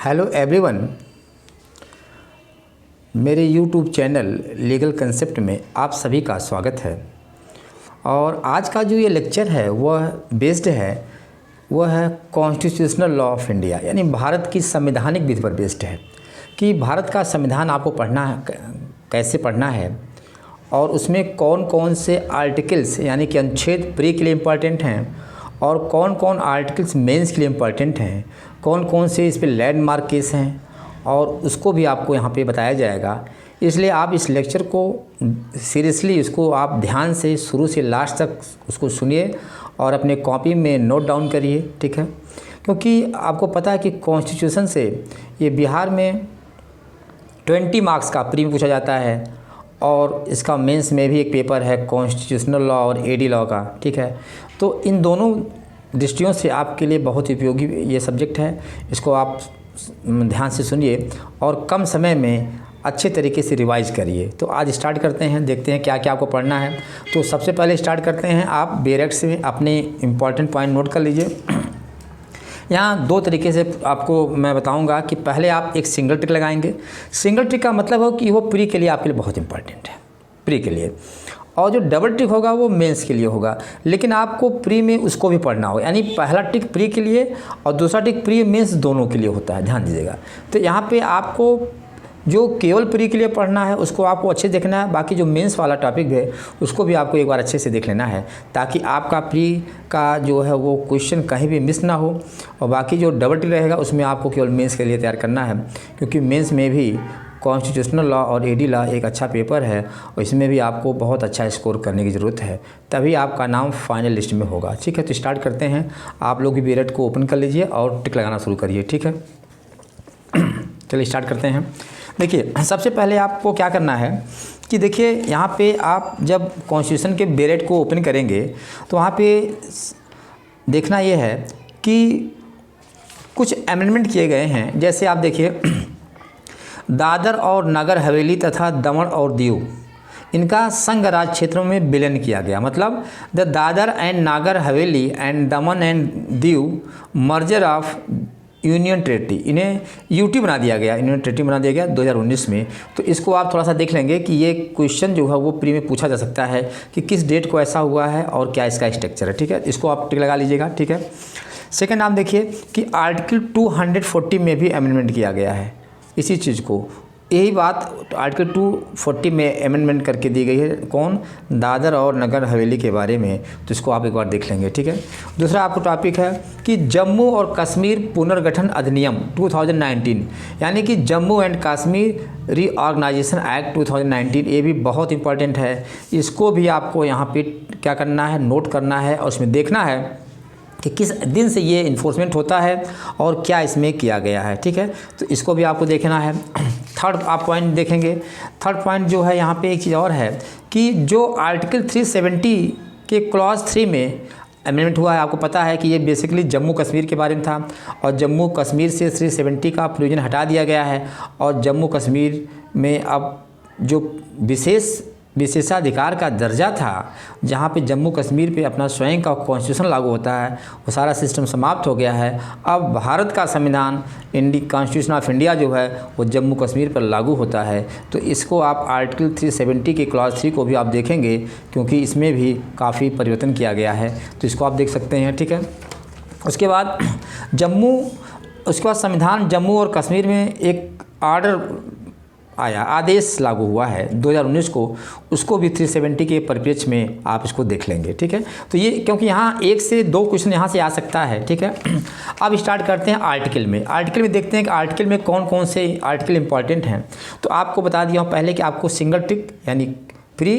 Hello everyone, मेरे YouTube channel legal concept में आप सभी का स्वागत है। और आज का जो ये लेक्चर है वह बेस्ड है कॉन्स्टिट्यूशनल लॉ ऑफ इंडिया, यानी भारत की संवैधानिक विधि पर बेस्ड है कि भारत का संविधान आपको पढ़ना है, कैसे पढ़ना है और उसमें कौन कौन से आर्टिकल्स यानी कि अनुच्छेद प्री के लिए इम्पॉर्टेंट हैं और कौन कौन आर्टिकल्स मेंस के लिए इम्पॉर्टेंट हैं, कौन कौन से इस पे लैंडमार्क केस हैं और उसको भी आपको यहाँ पे बताया जाएगा। इसलिए आप इस लेक्चर को सीरियसली इसको आप ध्यान से शुरू से लास्ट तक उसको सुनिए और अपने कॉपी में नोट डाउन करिए, ठीक है। क्योंकि आपको पता है कि कॉन्स्टिट्यूशन से ये बिहार में 20 मार्क्स का प्री में पूछा जाता है और इसका मेंस में भी एक पेपर है कॉन्स्टिट्यूशनल लॉ और एडी लॉ का, ठीक है। तो इन दोनों दृष्टियों से आपके लिए बहुत उपयोगी ये सब्जेक्ट है। इसको आप ध्यान से सुनिए और कम समय में अच्छे तरीके से रिवाइज करिए। तो आज स्टार्ट करते हैं, देखते हैं क्या क्या आपको पढ़ना है। तो सबसे पहले स्टार्ट करते हैं, आप बेरेक्ट से अपने इम्पॉर्टेंट पॉइंट नोट कर लीजिए। यहाँ दो तरीके से आपको मैं बताऊंगा कि पहले आप एक सिंगल टिक लगाएंगे। सिंगल टिक का मतलब हो कि वो प्री के लिए आपके लिए बहुत इंपॉर्टेंट है, प्री के लिए। और जो डबल टिक होगा वो मेंस के लिए होगा, लेकिन आपको प्री में उसको भी पढ़ना होगा। यानी पहला टिक प्री के लिए और दूसरा टिक प्री मेंस दोनों के लिए होता है, ध्यान दीजिएगा। तो यहाँ पे आपको जो केवल प्री के लिए पढ़ना है उसको आपको अच्छे देखना है, बाकी जो मेंस वाला टॉपिक है उसको भी आपको एक बार अच्छे से देख लेना है ताकि आपका प्री का जो है वो क्वेश्चन कहीं भी मिस ना हो। और बाकी जो डबल टिक रहेगा उसमें आपको केवल मेंस के लिए तैयार करना है, क्योंकि मेंस में भी कॉन्स्टिट्यूशनल लॉ और एडी लॉ एक अच्छा पेपर है और इसमें भी आपको बहुत अच्छा स्कोर करने की ज़रूरत है, तभी आपका नाम फाइनल लिस्ट में होगा, ठीक है। तो स्टार्ट करते हैं। आप लोग भी बेरेक्ट को ओपन कर लीजिए और टिक लगाना शुरू करिए, ठीक है। चलिए स्टार्ट करते हैं। देखिए, सबसे पहले आपको क्या करना है कि देखिए यहाँ पे आप जब कॉन्स्टिट्यूशन के बेरेक्ट को ओपन करेंगे तो वहाँ पे देखना ये है कि कुछ अमेंडमेंट किए गए हैं। जैसे आप देखिए, दादर और नगर हवेली तथा दमन और दीव इनका संघ राज क्षेत्रों में विलय किया गया। मतलब the Dadar and Nagar Haveli and Daman and Diu merger of union territory, इन्हें यूटी बना दिया गया, यूनियन टेरिटरी बना दिया गया 2019 में। तो इसको आप थोड़ा सा देख लेंगे कि ये क्वेश्चन जो है वो प्री में पूछा जा सकता है कि किस डेट को ऐसा हुआ है और क्या इसका स्ट्रक्चर है, ठीक है। इसको आप टिक लगा लीजिएगा, ठीक है। सेकेंड आप देखिए कि आर्टिकल 240 में भी अमेंडमेंट किया गया है इसी चीज़ को। यही बात आर्टिकल 240 में अमेंडमेंट करके दी गई है, कौन, दादर और नगर हवेली के बारे में। तो इसको आप एक बार देख लेंगे, ठीक है। दूसरा आपको टॉपिक है कि जम्मू और कश्मीर पुनर्गठन अधिनियम 2019, यानी कि Jammu and Kashmir reorganisation act 2019, ये भी बहुत इंपॉर्टेंट है। इसको भी आपको यहाँ पे क्या करना है, नोट करना है और उसमें देखना है कि किस दिन से ये इन्फोर्समेंट होता है और क्या इसमें किया गया है, ठीक है। तो इसको भी आपको देखना है। थर्ड आप पॉइंट देखेंगे। थर्ड पॉइंट जो है यहाँ पे एक चीज़ और है कि जो आर्टिकल 370 के क्लॉज 3 में अमेंडमेंट हुआ है, आपको पता है कि ये बेसिकली जम्मू कश्मीर के बारे में था और जम्मू कश्मीर से 370 का प्रोविजन हटा दिया गया है और जम्मू कश्मीर में अब जो विशेषाधिकार का दर्जा था, जहाँ पे जम्मू कश्मीर पे अपना स्वयं का कॉन्स्टिट्यूशन लागू होता है, वो सारा सिस्टम समाप्त हो गया है। अब भारत का संविधान कॉन्स्टिट्यूशन ऑफ इंडिया जो है वो जम्मू कश्मीर पर लागू होता है। तो इसको आप आर्टिकल 370 के क्लॉज 3 को भी आप देखेंगे, क्योंकि इसमें भी काफ़ी परिवर्तन किया गया है। तो इसको आप देख सकते हैं, ठीक है। उसके बाद संविधान जम्मू और कश्मीर में एक आर्डर आया, आदेश लागू हुआ है 2019 को, उसको भी 370 के परिप्रेक्ष्य में आप इसको देख लेंगे, ठीक है। तो ये क्योंकि यहाँ 1 से 2 क्वेश्चन यहाँ से आ सकता है, ठीक है। अब स्टार्ट करते हैं आर्टिकल में। आर्टिकल में देखते हैं कि आर्टिकल में कौन कौन से आर्टिकल इंपॉर्टेंट हैं। तो आपको बता दिया हूँ पहले कि आपको सिंगल टिक यानी प्री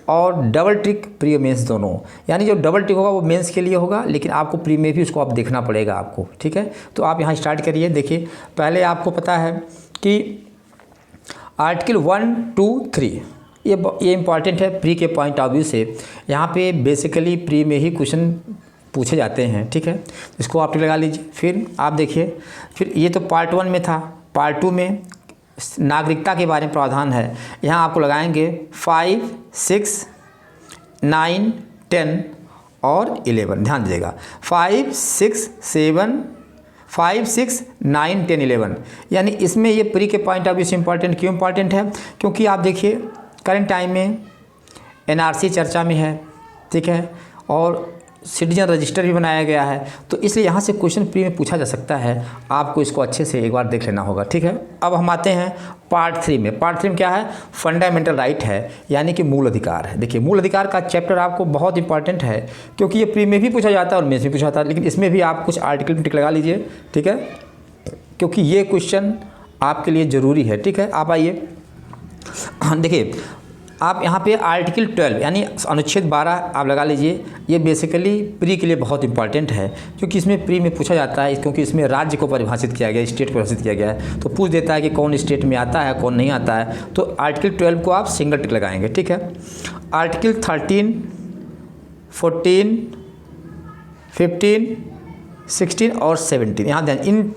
और डबल टिक प्री मेंस दोनों, यानी जो डबल टिक होगा वो मेंस के लिए होगा, लेकिन आपको प्री में भी उसको आप देखना पड़ेगा आपको, ठीक है। तो आप यहाँ स्टार्ट करिए। देखिए, पहले आपको पता है कि आर्टिकल 1, 2, 3 ये इंपॉर्टेंट है प्री के पॉइंट ऑफ व्यू से। यहाँ पे बेसिकली प्री में ही क्वेश्चन पूछे जाते हैं, ठीक है। इसको आप टिक लगा लीजिए। फिर आप देखिए, फिर ये तो पार्ट 1 में था, पार्ट 2 में नागरिकता के बारे में प्रावधान है। यहाँ आपको लगाएंगे 5, 6, 9, 10 और 11। ध्यान दीजिएगा, 5, 6, 7, 5, 6, 9, 10, 11, यानी इसमें ये प्री के पॉइंट ऑफ व्यू से इम्पॉर्टेंट क्यों इम्पॉर्टेंट है, क्योंकि आप देखिए करंट टाइम में एनआरसी चर्चा में है, ठीक है, और सिटीजन रजिस्टर भी बनाया गया है, तो इसलिए यहाँ से क्वेश्चन प्री में पूछा जा सकता है, आपको इसको अच्छे से एक बार देख लेना होगा, ठीक है। अब हम आते हैं पार्ट 3 में। पार्ट 3 में क्या है, फंडामेंटल राइट है, यानी कि मूल अधिकार है। देखिए मूल अधिकार का चैप्टर आपको बहुत इंपॉर्टेंट है, क्योंकि ये प्री में भी पूछा जाता है और मेंस में पूछा जाता है, लेकिन इसमें भी आप कुछ आर्टिकल में टिक लगा लीजिए, ठीक है, क्योंकि ये क्वेश्चन आपके लिए ज़रूरी है, ठीक है। आप आइए, देखिए आप यहाँ पे आर्टिकल 12 यानी अनुच्छेद 12 आप लगा लीजिए। ये बेसिकली प्री के लिए बहुत इंपॉर्टेंट है, क्योंकि इसमें प्री में पूछा जाता है, क्योंकि इसमें राज्य को परिभाषित किया गया है, स्टेट को परिभाषित किया गया है, तो पूछ देता है कि कौन स्टेट में आता है कौन नहीं आता है। तो आर्टिकल 12 को आप सिंगल टिक लगाएंगे, ठीक है। आर्टिकल 13, 14, 15, 16 और 17, यहाँ ध्यान,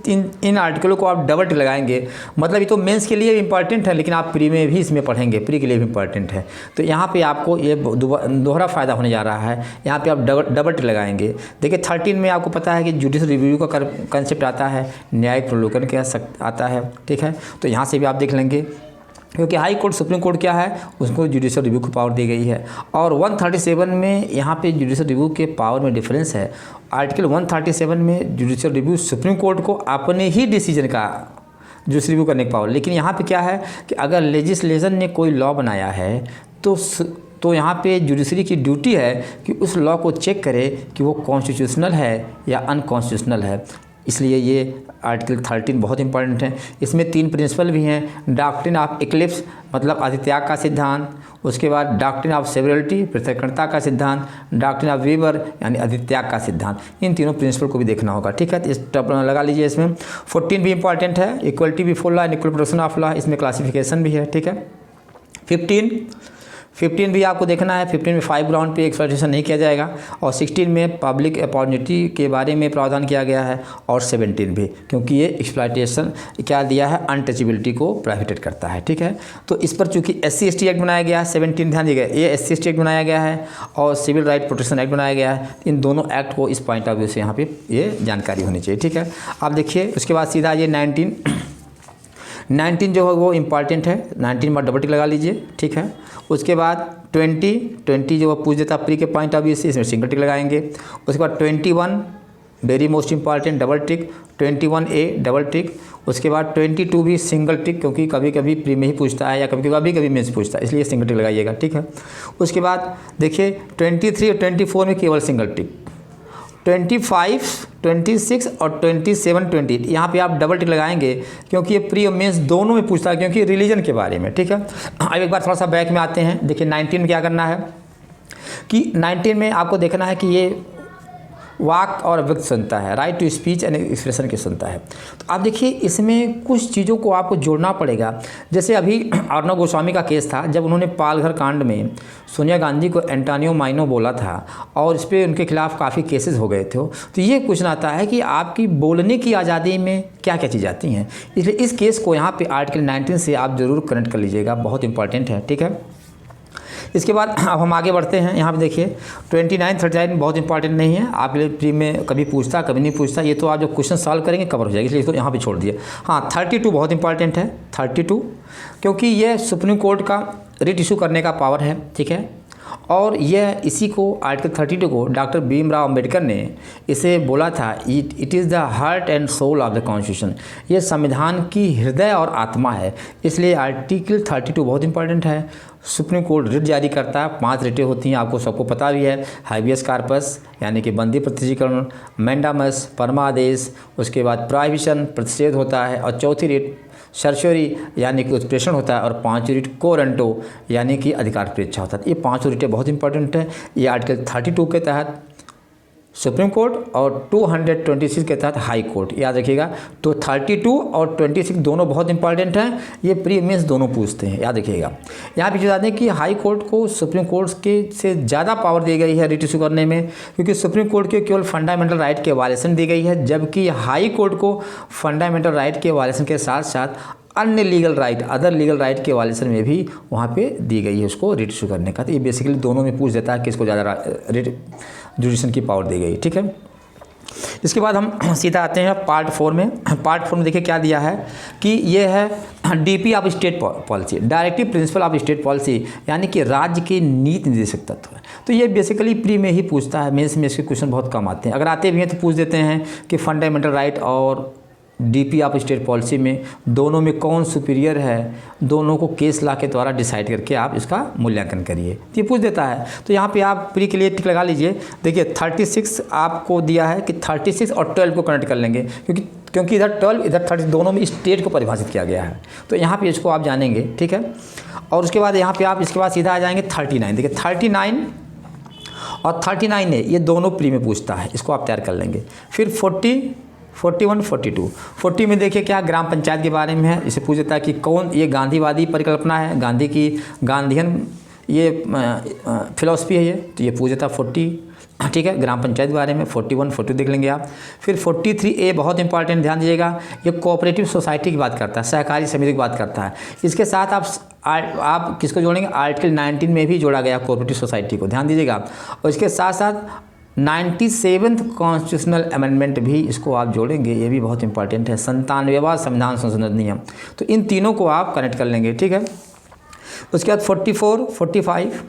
इन आर्टिकलों को आप डबल टिक लगाएंगे, मतलब ये तो मेंस के लिए इंपॉर्टेंट है, लेकिन आप प्री में भी इसमें पढ़ेंगे, प्री के लिए भी इंपॉर्टेंट है। तो यहाँ पे आपको ये दोहरा फ़ायदा होने जा रहा है, यहाँ पे आप डबल टिक लगाएंगे। देखिए 13 में आपको पता है कि जुडिशल रिव्यू का कंसेप्ट आता है, न्यायिक प्रलोकन का आता है, ठीक है, तो यहाँ से भी आप देख लेंगे, क्योंकि हाई कोर्ट सुप्रीम कोर्ट क्या है, उसको जुडिशल रिव्यू की पावर दी गई है। और 137 में यहाँ पे जुडिशल रिव्यू के पावर में डिफरेंस है। आर्टिकल 137 में जुडिशल रिव्यू सुप्रीम कोर्ट को अपने ही डिसीजन का जुडिशल रिव्यू करने की पावर, लेकिन यहाँ पे क्या है कि अगर लेजिस्लेशन ने कोई लॉ बनाया है तो यहाँ पे जुडिशरी की ड्यूटी है कि उस लॉ को चेक करे कि वो कॉन्स्टिट्यूशनल है या अनकॉन्स्टिट्यूशनल है। इसलिए ये आर्टिकल 13 बहुत इंपॉर्टेंट है। इसमें 3 प्रिंसिपल भी हैं, डॉक्ट्रिन ऑफ इक्लिप्स मतलब अधित्याग का सिद्धांत, उसके बाद डॉक्ट्रिन ऑफ सेवरलिटी पृथक्करणता का सिद्धांत, डॉक्ट्रिन ऑफ वीबर यानी अधित्याग का सिद्धांत। इन तीनों प्रिंसिपल को भी देखना होगा, ठीक है। इस टॉप लगा लीजिए। इसमें 14 भी इंपॉर्टेंट है, equality before law and equal protection of law, इसमें क्लासिफिकेशन भी है, ठीक है। 15 भी आपको देखना है। 15 में 5 ग्राउंड पे एक्सप्लॉयटेशन नहीं किया जाएगा, और 16 में पब्लिक अपॉर्चुनिटी के बारे में प्रावधान किया गया है, और 17 भी, क्योंकि ये एक्सप्लॉयटेशन क्या दिया है, अनटचेबिलिटी को प्रोहिबिटेड करता है, ठीक है। तो इस पर चूंकि SC/ST एक्ट बनाया गया है, 17 ध्यान दीजिएगा, ये SC/ST एक्ट बनाया गया है और सिविल राइट प्रोटेक्शन एक्ट बनाया गया है। इन दोनों एक्ट को इस पॉइंट ऑफ व्यू से यहाँ पे ये जानकारी होनी चाहिए, ठीक है। आप देखिए उसके बाद सीधा ये 19 जो है वो इम्पॉर्टेंट है, 19 में डबल टिक लगा लीजिए, ठीक है। उसके बाद 20 जो पूछ देता प्री के पॉइंट ऑफ व्यू से, इसमें सिंगल टिक लगाएंगे। उसके बाद 21 very most important, double tick. 21A double tick. उसके बाद 22 भी सिंगल टिक, क्योंकि कभी कभी प्री में ही पूछता है या कभी कभी मेंस पूछता है, इसलिए सिंगल टिक लगाइएगा, ठीक है। उसके बाद देखिए 23 और 24 में केवल सिंगल टिक। 25, 26 और 27, 20 यहाँ पे आप डबल टिक लगाएंगे, क्योंकि ये प्री और मेंस दोनों में पूछता है, क्योंकि रिलीजन के बारे में, ठीक है। अब एक बार थोड़ा सा बैक में आते हैं। देखिए 19 में क्या करना है कि 19 में आपको देखना है कि ये वाक और व्यक्त सुनता है, right to speech and expression की सुनता है। तो आप देखिए इसमें कुछ चीज़ों को आपको जोड़ना पड़ेगा। जैसे अभी अर्णव गोस्वामी का केस था, जब उन्होंने पालघर कांड में सोनिया गांधी को एंटोनियो माइनो बोला था और इस पर उनके खिलाफ काफ़ी केसेस हो गए थे। तो ये पूछना आता है कि आपकी बोलने की आज़ादी में क्या क्या चीज़ आती हैं, इसलिए इस केस को यहाँ पर आर्टिकल 19 से आप ज़रूर कनेक्ट कर लीजिएगा, बहुत इंपॉर्टेंट है, ठीक है। इसके बाद अब हम आगे बढ़ते हैं। यहाँ पे देखिए 29, 39 बहुत इंपॉर्टेंट नहीं है, आपके लिए प्री में कभी पूछता कभी नहीं पूछता, ये तो आप जो क्वेश्चन सॉल्व करेंगे कवर हो जाएगी, इसलिए इसको यहाँ पे छोड़ दिए। हाँ 32 बहुत इंपॉर्टेंट है, 32 क्योंकि ये सुप्रीम कोर्ट का रिट इशू करने का पावर है, ठीक है। और यह इसी को आर्टिकल 32 को डॉक्टर भीमराव अंबेडकर ने इसे बोला था, it is the heart and soul of the constitution, ये संविधान की हृदय और आत्मा है, इसलिए आर्टिकल 32 बहुत इंपॉर्टेंट है। सुप्रीम कोर्ट रिट जारी करता है, 5 रिटें होती हैं, आपको सबको पता भी है। हाइबियस कार्पस यानी कि बंदी प्रतिष्ठीकरण, मैंडामस परमादेश, उसके बाद प्रोहिबिशन प्रतिषेध होता है, और चौथी रिट सर्चोरी यानी कि उत्प्रेषण होता है, और 5वीं रिट कोरंटो यानी कि अधिकार परीक्षा होता है। ये 5 रिटें बहुत इंपॉर्टेंट है। ये आर्टिकल 32 के तहत सुप्रीम कोर्ट और 226 के तहत हाई कोर्ट, याद रखिएगा। तो 32 और 26 दोनों बहुत इंपॉर्टेंट हैं, ये प्री मेंस दोनों पूछते हैं, याद रखिएगा। यहाँ पे बता दें कि हाई कोर्ट को सुप्रीम कोर्ट के से ज़्यादा पावर दी गई है रिट इशू करने में, क्योंकि सुप्रीम कोर्ट के केवल फंडामेंटल राइट के वायलेशन दी गई है, जबकि हाई कोर्ट को फंडामेंटल राइट के वायलेशन के साथ साथ अन्य legal right, other legal right के वायलेशन में भी वहाँ पे दी गई है उसको रिट इशू करने का। तो ये बेसिकली दोनों में पूछ देता है कि इसको ज़्यादा रिट जुडिशन की पावर दी गई, ठीक है। इसके बाद हम सीधा आते हैं पार्ट 4 में। पार्ट 4 में देखिए क्या दिया है कि ये है DP of state policy, directive principle of state policy, यानी कि राज्य की नीति निर्देशक तत्व है। तो ये बेसिकली प्री में ही पूछता है, मेंस में इसके क्वेश्चन बहुत कम आते हैं। अगर आते भी हैं तो पूछ देते हैं कि फंडामेंटल राइट और डीपी ऑफ स्टेट पॉलिसी में दोनों में कौन सुपीरियर है, दोनों को केस लॉ के द्वारा डिसाइड करके आप इसका मूल्यांकन करिए, तो ये पूछ देता है। तो यहाँ पे आप प्री के लिए टिक लगा लीजिए। देखिए 36 आपको दिया है कि 36 और 12 को कनेक्ट कर लेंगे, क्योंकि इधर 12 इधर 30 दोनों में स्टेट को परिभाषित किया गया है, तो यहाँ पे इसको आप जानेंगे, ठीक है। और उसके बाद यहाँ पे आप इसके बाद सीधा आ जाएंगे 39। देखिए 39 और 39 है, ये दोनों प्री में पूछता है, इसको आप तैयार कर लेंगे। फिर 40, 41, 42। 40 में देखिए क्या ग्राम पंचायत के बारे में है, इसे पूछ देता है कि कौन, ये गांधीवादी परिकल्पना है, गांधी की गांधीयन ये फिलॉसफी है ये, तो ये पूछ देता है 40, ठीक है, ग्राम पंचायत के बारे में। 41, 42 देख लेंगे आप। फिर 43A बहुत इंपॉर्टेंट, ध्यान दीजिएगा, ये कोऑपरेटिव सोसाइटी की बात करता है, सहकारी समिति की बात करता है। इसके साथ आप किसको जोड़ेंगे, आर्टिकल 19 में भी जोड़ा गया कोऑपरेटिव सोसाइटी को, ध्यान दीजिएगा। और इसके साथ साथ 97th कॉन्स्टिट्यूशनल अमेंडमेंट भी इसको आप जोड़ेंगे, ये भी बहुत इंपॉर्टेंट है, 97वां संविधान संशोधन अधिनियम। तो इन तीनों को आप कनेक्ट कर लेंगे, ठीक है। उसके बाद 44, 45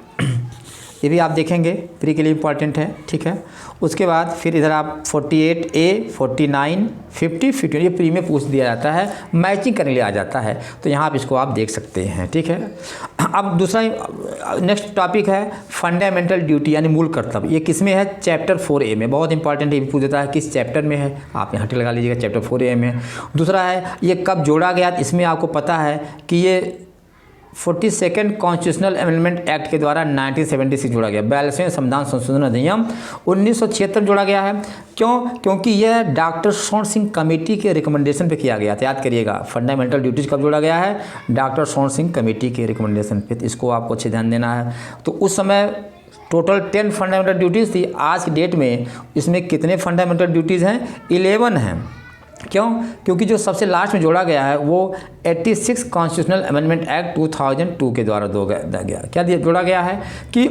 ये भी आप देखेंगे, प्री के लिए इंपॉर्टेंट है, ठीक है। उसके बाद फिर इधर आप 48A, 49, 50, 51 ये प्री में पूछ दिया जाता है, मैचिंग करने के लिए आ जाता है, तो यहाँ आप इसको आप देख सकते हैं, ठीक है। अब दूसरा नेक्स्ट टॉपिक है फंडामेंटल ड्यूटी यानी मूल कर्तव्य। ये किस में है, चैप्टर 4A में, बहुत इंपॉर्टेंट है, ये भी पूछ देता है किस चैप्टर में है, आप यहाँ टिक लगा लीजिएगा, चैप्टर 4A में। दूसरा है ये कब जोड़ा गया, इसमें आपको पता है कि ये 42nd कॉन्स्टिट्यूशनल अमेंडमेंट एक्ट के द्वारा 1976 जोड़ा गया, 42वें संविधान संशोधन अधिनियम 1976 जोड़ा गया है। क्यों, क्योंकि यह डॉक्टर स्वर्ण सिंह कमेटी के रिकमेंडेशन पे किया गया था, याद करिएगा। फंडामेंटल ड्यूटीज़ कब जोड़ा गया है, डॉक्टर स्वर्ण सिंह कमेटी के रिकमेंडेशन पे, तो इसको आपको अच्छे ध्यान देना है। तो उस समय टोटल 10 फंडामेंटल ड्यूटीज़ थी, आज की डेट में इसमें कितने फंडामेंटल ड्यूटीज़ हैं, 11 हैं। क्यों, क्योंकि जो सबसे लास्ट में जोड़ा गया है वो 86 कॉन्स्टिट्यूशनल अमेंडमेंट एक्ट 2002 के द्वारा दिया गया। क्या जोड़ा गया है कि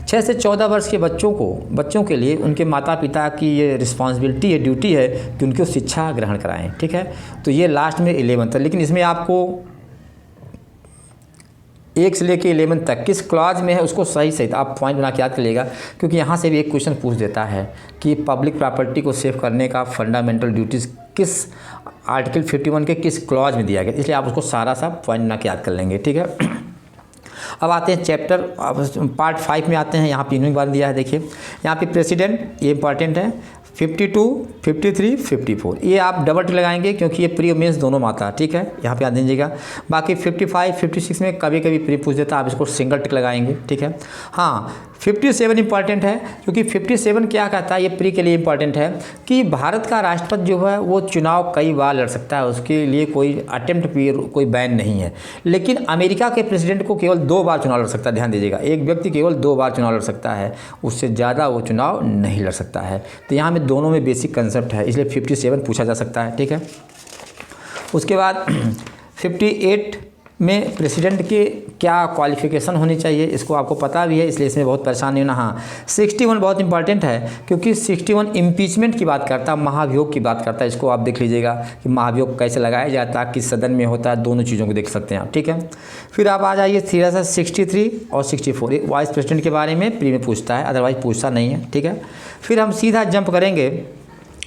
6 से 14 वर्ष के बच्चों के लिए उनके माता पिता की ये रिस्पॉन्सिबिलिटी है, ड्यूटी है कि उनको शिक्षा ग्रहण कराएं, ठीक है। तो ये लास्ट में 11 था, लेकिन इसमें आपको 1 से लेकर 11 तक किस क्लॉज में है उसको सही आप पॉइंट बना के याद कर लीजिएगा, क्योंकि यहाँ से भी एक क्वेश्चन पूछ देता है कि पब्लिक प्रॉपर्टी को सेव करने का फंडामेंटल ड्यूटीज़ किस आर्टिकल 51 के किस क्लॉज में दिया गया, इसलिए आप उसको सारा सा पॉइंट बना के याद कर लेंगे, ठीक है। अब आते हैं चैप्टर पार्ट 5 में आते हैं, यहाँ पे इन्होंने बार दिया है, देखिए यहाँ पे प्रेसिडेंट, ये इंपॉर्टेंट है, 52, 53, 54 ये आप डबल टिक लगाएंगे क्योंकि ये प्री और मेंस दोनों में आता है, ठीक है, यहाँ पे याद दीजिएगा। बाकी 55, 56 में कभी कभी प्री पूछ देता है, आप इसको सिंगल टिक लगाएंगे, ठीक है। हाँ 57 इंपॉर्टेंट है, क्योंकि 57 क्या कहता है, ये प्री के लिए इंपॉर्टेंट है कि भारत का राष्ट्रपति जो है वो चुनाव कई बार लड़ सकता है, उसके लिए कोई अटेम्प्ट भी कोई बैन नहीं है। लेकिन अमेरिका के प्रेसिडेंट को केवल 2 बार चुनाव लड़ सकता है, ध्यान दीजिएगा, एक व्यक्ति केवल 2 बार चुनाव लड़ सकता है, उससे ज़्यादा वो चुनाव नहीं लड़ सकता है। तो यहाँ में दोनों में बेसिक कंसेप्ट है, इसलिए 57 पूछा जा सकता है, ठीक है। उसके बाद 58 में प्रेसिडेंट के क्या क्वालिफिकेशन होनी चाहिए, इसको आपको पता भी है, इसलिए इसमें बहुत परेशान नहीं होना। हाँ 61 बहुत इंपॉर्टेंट है, क्योंकि 61 इम्पीचमेंट की बात करता है, महाभियोग की बात करता है, इसको आप देख लीजिएगा कि महाभियोग कैसे लगाया जाता है, किस सदन में होता है, दोनों चीज़ों को देख सकते हैं आप, ठीक है। फिर आप आ जाइए सीधा सा 63 और 64, वाइस प्रेसिडेंट के बारे में प्री में पूछता है, अदरवाइज पूछता नहीं है, ठीक है। फिर हम सीधा जंप करेंगे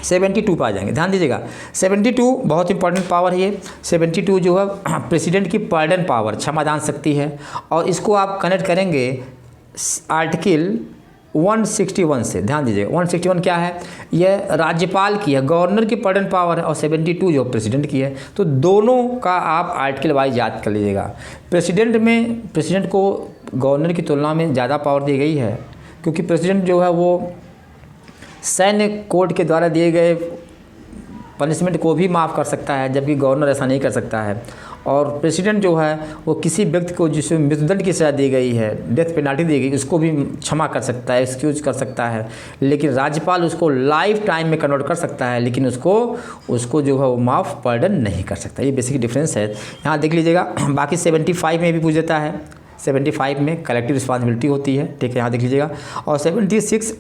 72 पर आ जाएंगे, ध्यान दीजिएगा। 72 बहुत इंपॉर्टेंट पावर है ये। 72 जो है प्रेसिडेंट की पार्डन पावर, क्षमादान शक्ति है, और इसको आप कनेक्ट करेंगे आर्टिकल 161 से, ध्यान दीजिएगा। 161 क्या है, यह राज्यपाल की है, गवर्नर की पार्डन पावर है, और 72 जो प्रेसिडेंट की है। तो दोनों का आप आर्टिकल वाइज याद कर लीजिएगा। प्रेसिडेंट को गवर्नर की तुलना में ज़्यादा पावर दी गई है, क्योंकि प्रेसिडेंट जो है वो सैन्य कोर्ट के द्वारा दिए गए पनिशमेंट को भी माफ़ कर सकता है, जबकि गवर्नर ऐसा नहीं कर सकता है। और प्रेसिडेंट जो है वो किसी व्यक्ति को जिसे मृत्युदंड की सज़ा दी गई है, डेथ पेनाल्टी दी गई, उसको भी क्षमा कर सकता है, एक्सक्यूज कर सकता है। लेकिन राज्यपाल उसको लाइफ टाइम में कन्वर्ट कर सकता है, लेकिन उसको जो है वो माफ़ पार्डन नहीं कर सकता। ये बेसिक डिफरेंस है, यहाँ देख लीजिएगा। बाकी 75 में भी पूछ देता है, 75 में कलेक्टिव रिस्पॉन्सिबिलिटी होती है, ठीक है, यहाँ देख लीजिएगा। और 76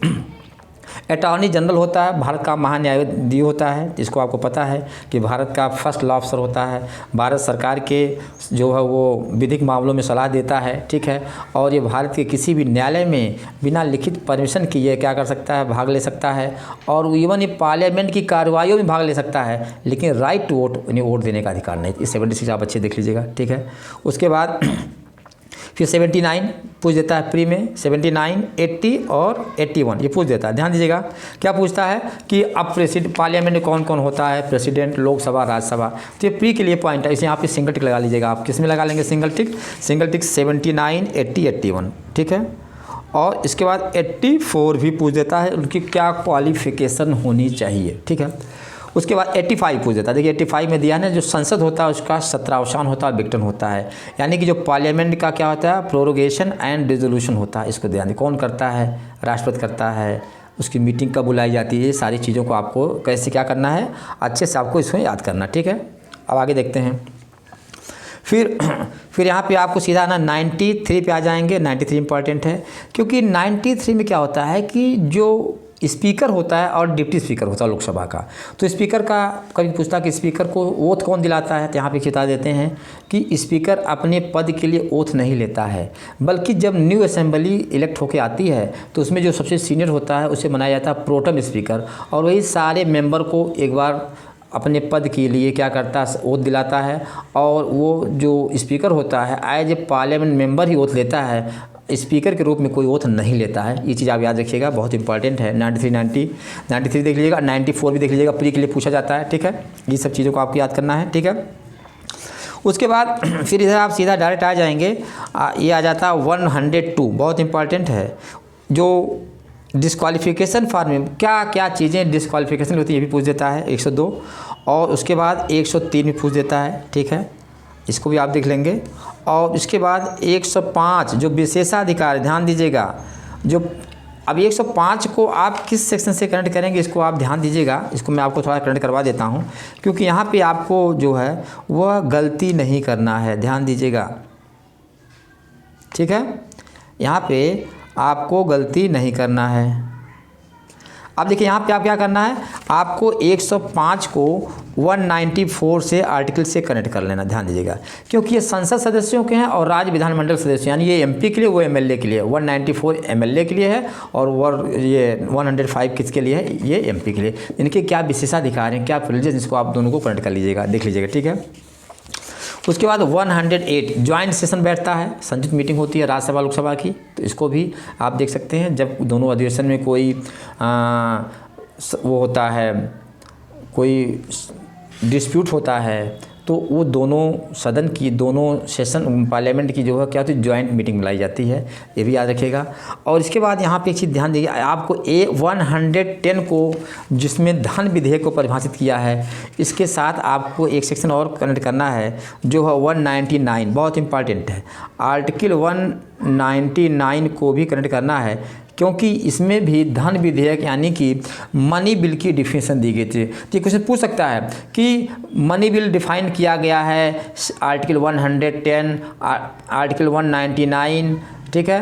अटॉर्नी जनरल होता है, भारत का महान्यायाधीश होता है, जिसको आपको पता है कि भारत का फर्स्ट लॉ ऑफिसर होता है, भारत सरकार के जो है वो विधिक मामलों में सलाह देता है, ठीक है। और ये भारत के किसी भी न्यायालय में बिना लिखित परमिशन किए क्या कर सकता है, भाग ले सकता है। और इवन ये पार्लियामेंट की कार्रवाइयों में भाग ले सकता है, लेकिन राइट टू वोट, इन्हें वोट देने का अधिकार नहीं। इस 76 आप अच्छे देख लीजिएगा, ठीक है। उसके बाद फिर 79 पूछ देता है प्री में, 79, 80 और 81 ये पूछ देता है। ध्यान दीजिएगा क्या पूछता है कि अब पार्लियामेंट में कौन कौन होता है, प्रेसिडेंट, लोकसभा, राज्यसभा। तो ये प्री के लिए पॉइंट है, इसे यहाँ पे सिंगल टिक लगा लीजिएगा। आप किस में लगा लेंगे सिंगल टिक? सिंगल टिक 79, 80, 81, ठीक है। और इसके बाद 84 भी पूछ देता है, उनकी क्या क्वालिफिकेशन होनी चाहिए, ठीक है। उसके बाद 85 पूछ देता है। देखिए 85 में दिया है ना, जो संसद होता है उसका सत्रावसान होता है, विघटन होता है, यानी कि जो पार्लियामेंट का क्या होता है, प्रोरोगेशन एंड डिसोल्यूशन होता है। इसको ध्यान दें, कौन करता है? राष्ट्रपति करता है। उसकी मीटिंग कब बुलाई जाती है, ये सारी चीज़ों को आपको कैसे क्या करना है, अच्छे से आपको इसमें याद करना, ठीक है। अब आगे देखते हैं। फिर यहाँ पे आपको सीधा ना 93 पे आ जाएंगे। 93 इंपॉर्टेंट है, क्योंकि 93 में क्या होता है कि जो स्पीकर होता है और डिप्टी स्पीकर होता है लोकसभा का, तो स्पीकर का कभी पूछता है कि स्पीकर को ओथ कौन दिलाता है, तो यहाँ पे बता देते हैं कि स्पीकर अपने पद के लिए ओथ नहीं लेता है, बल्कि जब न्यू असेंबली इलेक्ट होकर आती है तो उसमें जो सबसे सीनियर होता है उसे बनाया जाता है प्रोटम स्पीकर, और वही सारे मेंबर को एक बार अपने पद के लिए क्या करता है, ओथ दिलाता है। और वो जो स्पीकर होता है एज ए पार्लियामेंट मेंबर ही ओथ लेता है, स्पीकर के रूप में कोई ओथ नहीं लेता है। ये चीज़ आप याद रखिएगा, बहुत इंपॉर्टेंट है। 93 देख लीजिएगा, 94 भी देख लीजिएगा, प्री के लिए पूछा जाता है, ठीक है। ये सब चीज़ों को आपको याद करना है, ठीक है। उसके बाद फिर इधर आप सीधा डायरेक्ट आ जाएंगे, ये आ जाता है 102, बहुत इंपॉर्टेंट है। जो डिस्क्वालिफिकेशन फॉर में क्या क्या चीज़ें डिस्क्वालिफिकेशन होती है, ये भी पूछ देता है 102। और उसके बाद 103 भी पूछ देता है, ठीक है, इसको भी आप देख लेंगे। और उसके बाद 105 जो विशेषाधिकार, ध्यान दीजिएगा, जो अब 105 को आप किस सेक्शन से कनेक्ट करेंगे इसको आप ध्यान दीजिएगा। इसको मैं आपको थोड़ा कनेक्ट करवा देता हूँ, क्योंकि यहाँ पे आपको जो है वह गलती नहीं करना है, ध्यान दीजिएगा, ठीक है। यहाँ पे आपको गलती नहीं करना है। अब देखिए यहाँ पे आप क्या करना है, आपको 105 को 194 से आर्टिकल से कनेक्ट कर लेना, ध्यान दीजिएगा, क्योंकि ये संसद सदस्यों के हैं और राज्य विधानमंडल सदस्य, यानी ये एमपी के लिए, वो एमएलए के लिए। 194 एमएलए के लिए है और ये 105 किसके लिए है, ये एमपी के लिए। इनके क्या विशेषाधिकार हैं, क्या प्रिविलेजेस, इसको आप दोनों को कनेक्ट कर लीजिएगा, देख लीजिएगा, ठीक है। उसके बाद 108 ज्वाइंट सेशन बैठता है, संयुक्त मीटिंग होती है राज्यसभा लोकसभा की, तो इसको भी आप देख सकते हैं। जब दोनों अधिवेशन में कोई वो होता है, कोई डिस्प्यूट होता है, तो वो दोनों सदन की, दोनों सेशन पार्लियामेंट की जो है क्या होती है, ज्वाइंट मीटिंग बुलाई जाती है, ये भी याद रखिएगा। और इसके बाद यहाँ पे एक चीज़ ध्यान दीजिए, आपको 110 को, जिसमें धन विधेयक को परिभाषित किया है, इसके साथ आपको एक सेक्शन और कनेक्ट करना है जो है 199, बहुत इंपॉर्टेंट है। आर्टिकल 199 को भी कनेक्ट करना है, क्योंकि इसमें भी धन विधेयक यानी कि मनी बिल की डिफिनेशन दी गई थी। तो क्वेश्चन पूछ सकता है कि मनी बिल डिफाइन किया गया है आर्टिकल 110, आर्टिकल 199, ठीक है।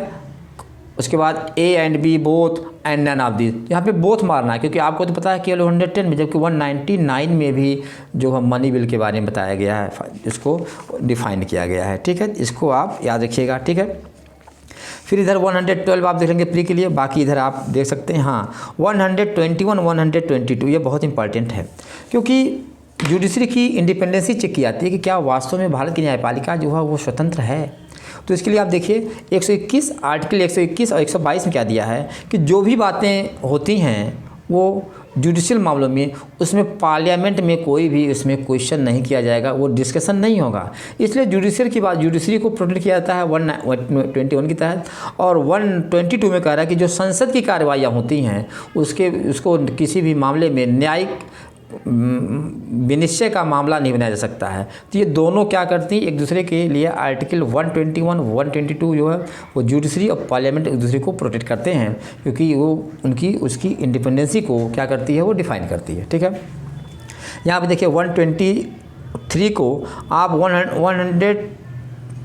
उसके बाद A and B both and none of this, यहाँ पे बोथ मारना है, क्योंकि आपको तो पता है केवल 110 में, जबकि 199 में भी जो है मनी बिल के बारे में बताया गया है, इसको डिफाइन किया गया है, ठीक है। इसको आप याद रखिएगा, ठीक है। फिर इधर 112 आप देखेंगे प्री के लिए, बाकी इधर आप देख सकते हैं। हाँ 121, 122 ये बहुत इंपॉर्टेंट है, क्योंकि जुडिशरी की इंडिपेंडेंसी चेक की जाती है कि क्या वास्तव में भारत की न्यायपालिका जो है वो स्वतंत्र है। तो इसके लिए आप देखिए 121, आर्टिकल 121 और 122 में क्या दिया है कि जो भी बातें होती हैं वो जुडिशियल मामलों में, उसमें पार्लियामेंट में कोई भी उसमें क्वेश्चन नहीं किया जाएगा, वो डिस्कशन नहीं होगा। इसलिए जुडिशियल की बात, जुडिशरी को प्रोटेक्ट किया जाता है 121 के तहत। और 122 में कह रहा है कि जो संसद की कार्रवाइयाँ होती हैं उसको किसी भी मामले में न्यायिक विनिश्चय का मामला नहीं बनाया जा सकता है। तो ये दोनों क्या करती हैं, एक दूसरे के लिए आर्टिकल 121, 122 जो है वो जुडिशरी और पार्लियामेंट एक दूसरे को प्रोटेक्ट करते हैं, क्योंकि वो उसकी इंडिपेंडेंसी को क्या करती है, वो डिफाइन करती है, ठीक है। यहाँ पे देखिए 123 को आप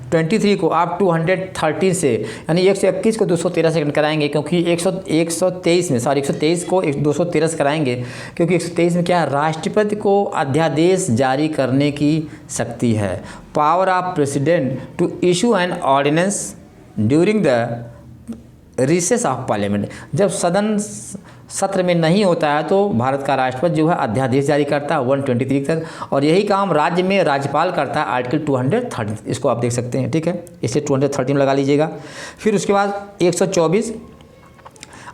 123 को आप 213 से यानी 121 को 213 से कराएंगे, क्योंकि 123 में 123 को 213 से कराएंगे, क्योंकि 123 में क्या है, राष्ट्रपति को अध्यादेश जारी करने की शक्ति है। Power of president to issue an ordinance during the recess of parliament, जब सदन सत्र में नहीं होता है तो भारत का राष्ट्रपति जो है अध्यादेश जारी करता है 123 तक, और यही काम राज्य में राज्यपाल करता है आर्टिकल 213, इसको आप देख सकते हैं, ठीक है, इसलिए 213 लगा लीजिएगा। फिर उसके बाद 124,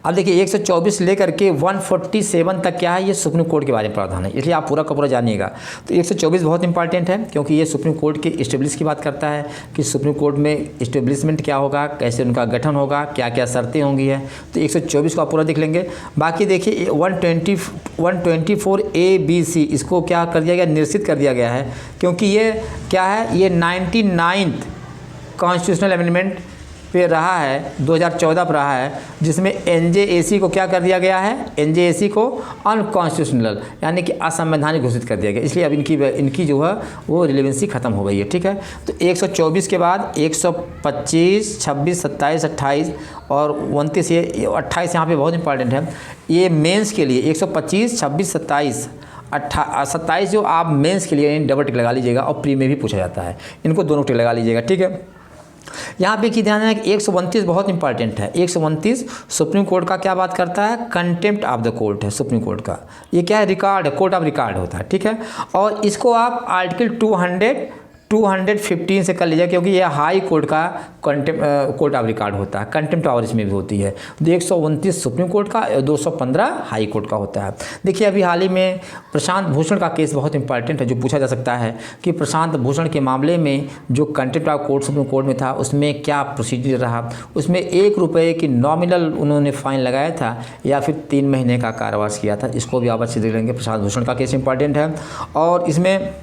अब देखिए 124 लेकर के 147 तक क्या है, ये सुप्रीम कोर्ट के बारे में प्रावधान है, इसलिए आप पूरा का पूरा जानिएगा। तो 124 बहुत इंपॉर्टेंट है, क्योंकि ये सुप्रीम कोर्ट के इस्टेब्लिश की बात करता है कि सुप्रीम कोर्ट में इस्टेब्लिशमेंट क्या होगा, कैसे उनका गठन होगा, क्या क्या शर्तें होंगी है। तो 124 को आप पूरा देख लेंगे। बाकी देखिए 124A-B-C इसको क्या कर दिया गया, निश्चित कर दिया गया है, क्योंकि ये क्या है, ये 99th कॉन्स्टिट्यूशनल अमेंडमेंट पे रहा है, 2014 पर रहा है, जिसमें NJAC को क्या कर दिया गया है, NJAC को अनकॉन्स्टिट्यूशनल यानी कि असंवैधानिक घोषित कर दिया गया, इसलिए अब इनकी जो है वो रिलेवेंसी खत्म हो गई है, ठीक है। तो 124 के बाद 125, 26, 27, 28 और 29, ये 28 यहाँ पे बहुत इंपॉर्टेंट है, ये मेंस के लिए 125, 26, 27, 27 जो आप मेंस के लिए डबल टिक लगा लीजिएगा, और प्री में भी पूछा जाता है, इनको दोनों टिक लगा लीजिएगा, ठीक है। यहाँ पे की ध्यान है कि 129 बहुत इंपॉर्टेंट है। 129 सुप्रीम कोर्ट का क्या बात करता है, कंटेम्प्ट ऑफ द कोर्ट है सुप्रीम कोर्ट का, ये क्या है, रिकॉर्ड है, कोर्ट ऑफ रिकॉर्ड होता है, ठीक है। और इसको आप आर्टिकल 215 से कर लीजिए, क्योंकि ये हाई कोर्ट का कोर्ट ऑफ रिकॉर्ड होता है, कंटेम्प्ट ऑवर इसमें भी होती है। तो 129 सुप्रीम कोर्ट का, 215 हाई कोर्ट का होता है। देखिए अभी हाल ही में प्रशांत भूषण का केस बहुत इंपॉर्टेंट है, जो पूछा जा सकता है कि प्रशांत भूषण के मामले में जो contempt of court supreme court में था, उसमें क्या प्रोसीजर रहा, उसमें ₹1 की नॉमिनल उन्होंने फाइन लगाया था या फिर 3 महीने का कारावास किया था, इसको भी आप अच्छे देख लेंगे। प्रशांत भूषण का केस इंपॉर्टेंट है। और इसमें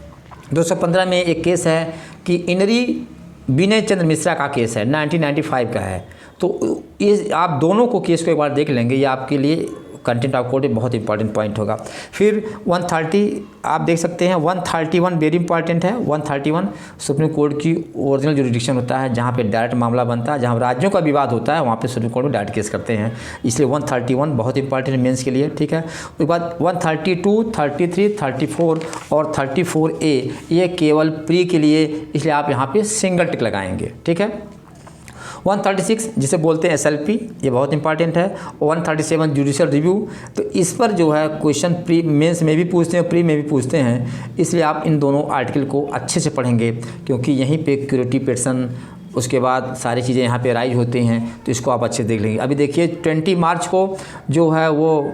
215 में एक केस है कि इनरी विनय चंद्र मिश्रा का केस है, 1995 का है। तो ये आप दोनों को केस को एक बार देख लेंगे, ये आपके लिए कंटेंट ऑफ कोर्ट बहुत इंपॉर्टेंट पॉइंट होगा। फिर 130 आप देख सकते हैं, 131 वेरी इंपॉर्टेंट है। 131 सुप्रीम कोर्ट की ओरिजिनल जुरिडिक्शन होता है, जहाँ पे डायरेक्ट मामला बनता है, जहाँ राज्यों का विवाद होता है वहाँ पे सुप्रीम कोर्ट में डायरेक्ट केस करते हैं, इसलिए 131 बहुत इंपॉर्टेंट है मेंस के लिए, ठीक है। उसके बाद 132, 33, 34 और 34A ये केवल प्री के लिए, इसलिए आप यहाँ पे सिंगल टिक लगाएंगे, ठीक है। 136 जिसे बोलते हैं SLP, ये बहुत इंपॉर्टेंट है। 137 जुडिशियल रिव्यू, तो इस पर जो है क्वेश्चन प्री मेंस में भी पूछते हैं, प्री में भी पूछते हैं, इसलिए आप इन दोनों आर्टिकल को अच्छे से पढ़ेंगे, क्योंकि यहीं पे क्यूरेटी पेटिशन उसके बाद सारी चीज़ें यहाँ पे राइज होती हैं, तो इसको आप अच्छे देख लेंगे। अभी देखिए 20 मार्च को जो है वो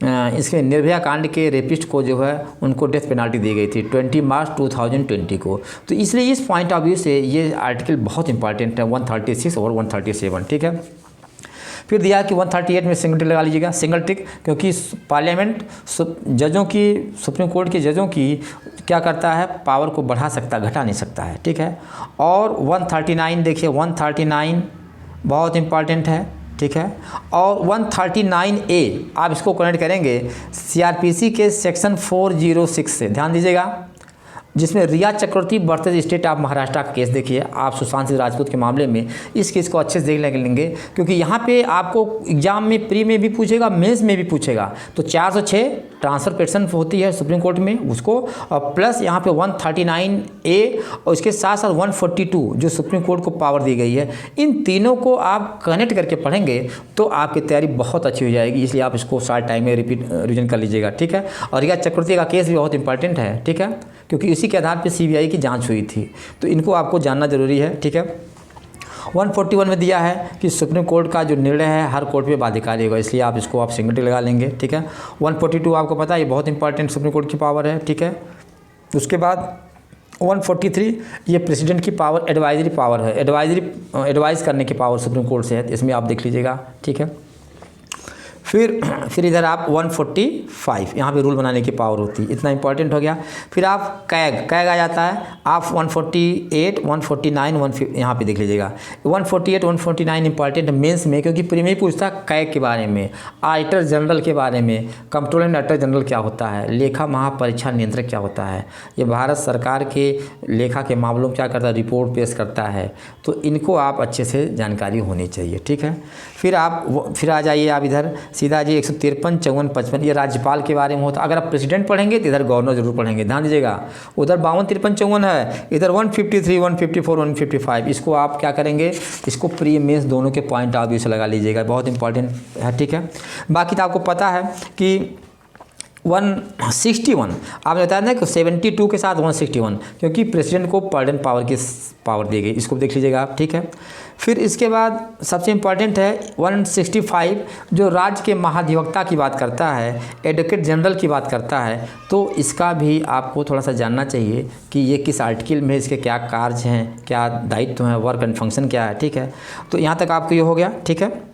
इसके निर्भया कांड के रेपिस्ट को जो है उनको डेथ पेनाल्टी दी गई थी 20 मार्च 2020 को। तो इसलिए इस पॉइंट ऑफ व्यू से ये आर्टिकल बहुत इंपॉर्टेंट है 136 और 137, ठीक है। फिर दिया कि 138 में सिंगल टिक लगा लीजिएगा, सिंगल टिक, क्योंकि पार्लियामेंट जजों की, सुप्रीम कोर्ट के जजों की क्या करता है, पावर को बढ़ा सकता है, घटा नहीं सकता है, ठीक है। और 139 देखिए, 139 बहुत इंपॉर्टेंट है, ठीक है। और 139A आप इसको कनेक्ट करेंगे CRPC के सेक्शन 406 से, ध्यान दीजिएगा, जिसमें रिया चक्रवर्ती वर्सेस स्टेट ऑफ महाराष्ट्र का केस देखिए आप सुशांत सिंह राजपूत के मामले में, इस केस को अच्छे से देख लेंगे, क्योंकि यहाँ पे आपको एग्जाम में प्री में भी पूछेगा, मेंस में भी पूछेगा। तो 406 ट्रांसफर पेटिशन होती है सुप्रीम कोर्ट में उसको, और प्लस यहाँ पे 139A और उसके साथ साथ 142 जो सुप्रीम कोर्ट को पावर दी गई है, इन तीनों को आप कनेक्ट करके पढ़ेंगे तो आपकी तैयारी बहुत अच्छी हो जाएगी, इसलिए आप इसको शॉर्ट टाइम में रिविजन कर लीजिएगा, ठीक है। और रिया चक्रवर्ती का केस भी बहुत इंपॉर्टेंट है, ठीक है, क्योंकि इसी के आधार पर CBI की जांच हुई थी, तो इनको आपको जानना जरूरी है, ठीक है। 141 में दिया है कि सुप्रीम कोर्ट का जो निर्णय है हर कोर्ट पे बाध्यकारी होगा, इसलिए आप इसको आप सिंगल टिक लगा लेंगे, ठीक है। 142 आपको पता है ये बहुत इंपॉर्टेंट सुप्रीम कोर्ट की पावर है, ठीक है। उसके बाद 143 ये प्रेसिडेंट की पावर, एडवाइजरी पावर है, एडवाइज करने की पावर सुप्रीम कोर्ट से है, इसमें आप देख लीजिएगा, ठीक है। फिर इधर आप 145 यहाँ पे रूल बनाने की पावर होती है, इतना इंपॉर्टेंट हो गया। फिर आप कैग आ जाता है, आप 148 149 150 यहाँ पे देख लीजिएगा। 148 149 इंपॉर्टेंट मेंस में, क्योंकि प्री में ही पूछता है कैग के बारे में, ऑडिटर जनरल के बारे में, कंट्रोलर एंड ऑडिटर जनरल क्या होता है, लेखा महापरीक्षा नियंत्रक क्या होता है, ये भारत सरकार के लेखा के मामलों में क्या करता है, रिपोर्ट पेश करता है। तो इनको आप अच्छे से जानकारी होनी चाहिए, ठीक है। फिर आ जाइए आप इधर सीधा जी 153 54 55, ये राज्यपाल के बारे में होता है। अगर आप प्रेसिडेंट पढ़ेंगे तो इधर गवर्नर जरूर पढ़ेंगे, ध्यान दीजिएगा। उधर 52 53 54 है, इधर 153 154 155, इसको आप क्या करेंगे, इसको प्री मेंस दोनों के पॉइंट ऑफ व्यू से लगा लीजिएगा, बहुत इंपॉर्टेंट है, ठीक है। बाकी तो आपको पता है कि 161 आपने बताया ना कि 72 के साथ 161, क्योंकि प्रेसिडेंट को पार्डन पावर दी गई, इसको देख लीजिएगा आप, ठीक है। फिर इसके बाद सबसे इम्पॉर्टेंट है 165 जो राज्य के महाधिवक्ता की बात करता है, एडवोकेट जनरल की बात करता है, तो इसका भी आपको थोड़ा सा जानना चाहिए कि ये किस आर्टिकल में, इसके क्या कार्य हैं, क्या दायित्व हैं, वर्क एंड फंक्शन क्या है, ठीक है। तो यहाँ तक आपको ये हो गया, ठीक है।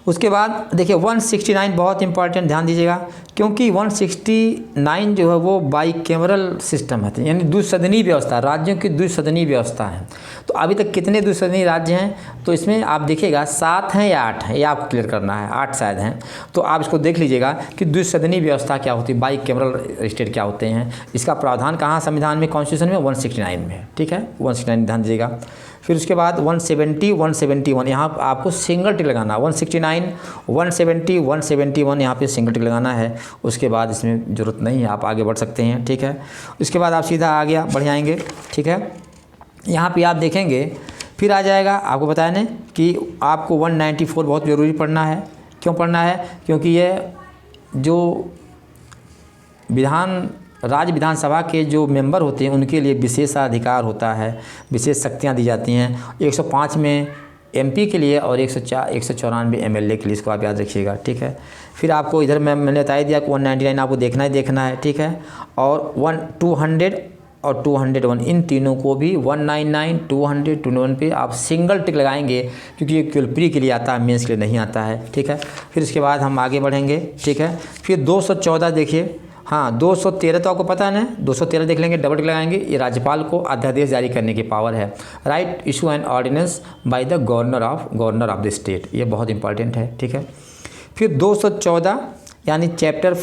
उसके बाद देखिए 169 बहुत इंपॉर्टेंट, ध्यान दीजिएगा, क्योंकि 169 जो है वो बाईकैमरल सिस्टम है, यानी द्विसदनीय व्यवस्था, राज्यों की द्विसदनीय व्यवस्था है। तो अभी तक कितने द्विसदनीय राज्य हैं, तो इसमें आप देखिएगा 7 हैं या 8 हैं, ये आपको क्लियर करना है, 8 शायद हैं। तो आप इसको देख लीजिएगा कि द्विसदनीय व्यवस्था क्या होती है, बाईकैमरल स्टेट क्या होते हैं, इसका प्रावधान कहाँ संविधान में, कॉन्स्टिट्यूशन में 169 में है, ठीक है, 169 ध्यान दीजिएगा। फिर उसके बाद 170 171 यहाँ आपको सिंगल टिक लगाना, 169 170 171 यहाँ पे सिंगल टिक लगाना है। उसके बाद इसमें ज़रूरत नहीं है, आप आगे बढ़ सकते हैं, ठीक है। उसके बाद आप सीधा बढ़ जाएंगे, ठीक है। यहाँ पे आप देखेंगे फिर आ जाएगा, आपको बताया ना कि आपको 194 बहुत ज़रूरी पढ़ना है। क्यों पढ़ना है, क्योंकि ये जो राज्य विधानसभा के जो मेंबर होते हैं उनके लिए विशेषाधिकार होता है, विशेष शक्तियाँ दी जाती हैं। 105 में एमपी के लिए और 194 एमएलए के लिए, इसको आप याद रखिएगा, ठीक है। फिर आपको इधर मैंने बता दिया कि 199 आपको देखना है, ठीक है। और 200 और 201 इन तीनों को भी 199 200 201 पे आप सिंगल टिक लगाएंगे, क्योंकि ये केवल प्री के लिए आता है, मेंस के लिए नहीं आता है, ठीक है। फिर इसके बाद हम आगे बढ़ेंगे, ठीक है। फिर 214 देखिए, हाँ 213 तो आपको पता है ना, 213 देख लेंगे, डबल टिक लगाएंगे, ये राज्यपाल को अध्यादेश जारी करने की पावर है, right issue an ordinance by the governor of the state, ये बहुत इंपॉर्टेंट है, ठीक है। फिर 214 यानी चैप्टर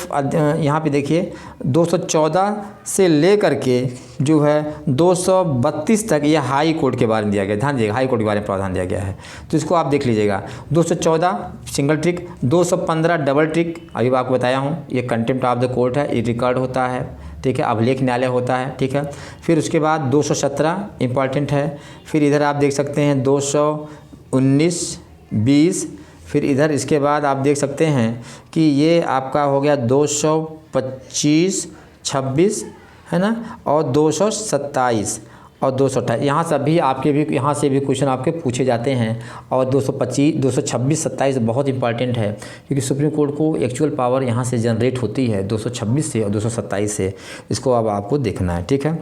यहाँ पे देखिए 214 से ले करके जो है 232 तक ये हाई कोर्ट के बारे में दिया गया, ध्यान दीजिएगा, हाई कोर्ट के बारे में प्रावधान दिया गया है, तो इसको आप देख लीजिएगा। 214 सिंगल ट्रिक, 215 डबल ट्रिक, अभी आपको बताया हूँ, ये कंटेम्प्ट ऑफ द कोर्ट है, ये रिकॉर्ड होता है, ठीक है, अभिलेख न्यायालय होता है, ठीक है। फिर उसके बाद 217 इंपॉर्टेंट है। फिर इधर आप देख सकते हैं 219 20, फिर इधर इसके बाद आप देख सकते हैं कि ये आपका हो गया 225 26 है ना, और 227 और 228, यहाँ यहाँ से भी क्वेश्चन आपके पूछे जाते हैं। और 225 226 27 बहुत इंपॉर्टेंट है, क्योंकि सुप्रीम कोर्ट को एक्चुअल पावर यहाँ से जनरेट होती है 226 से और 227 से, इसको अब आपको देखना है, ठीक है।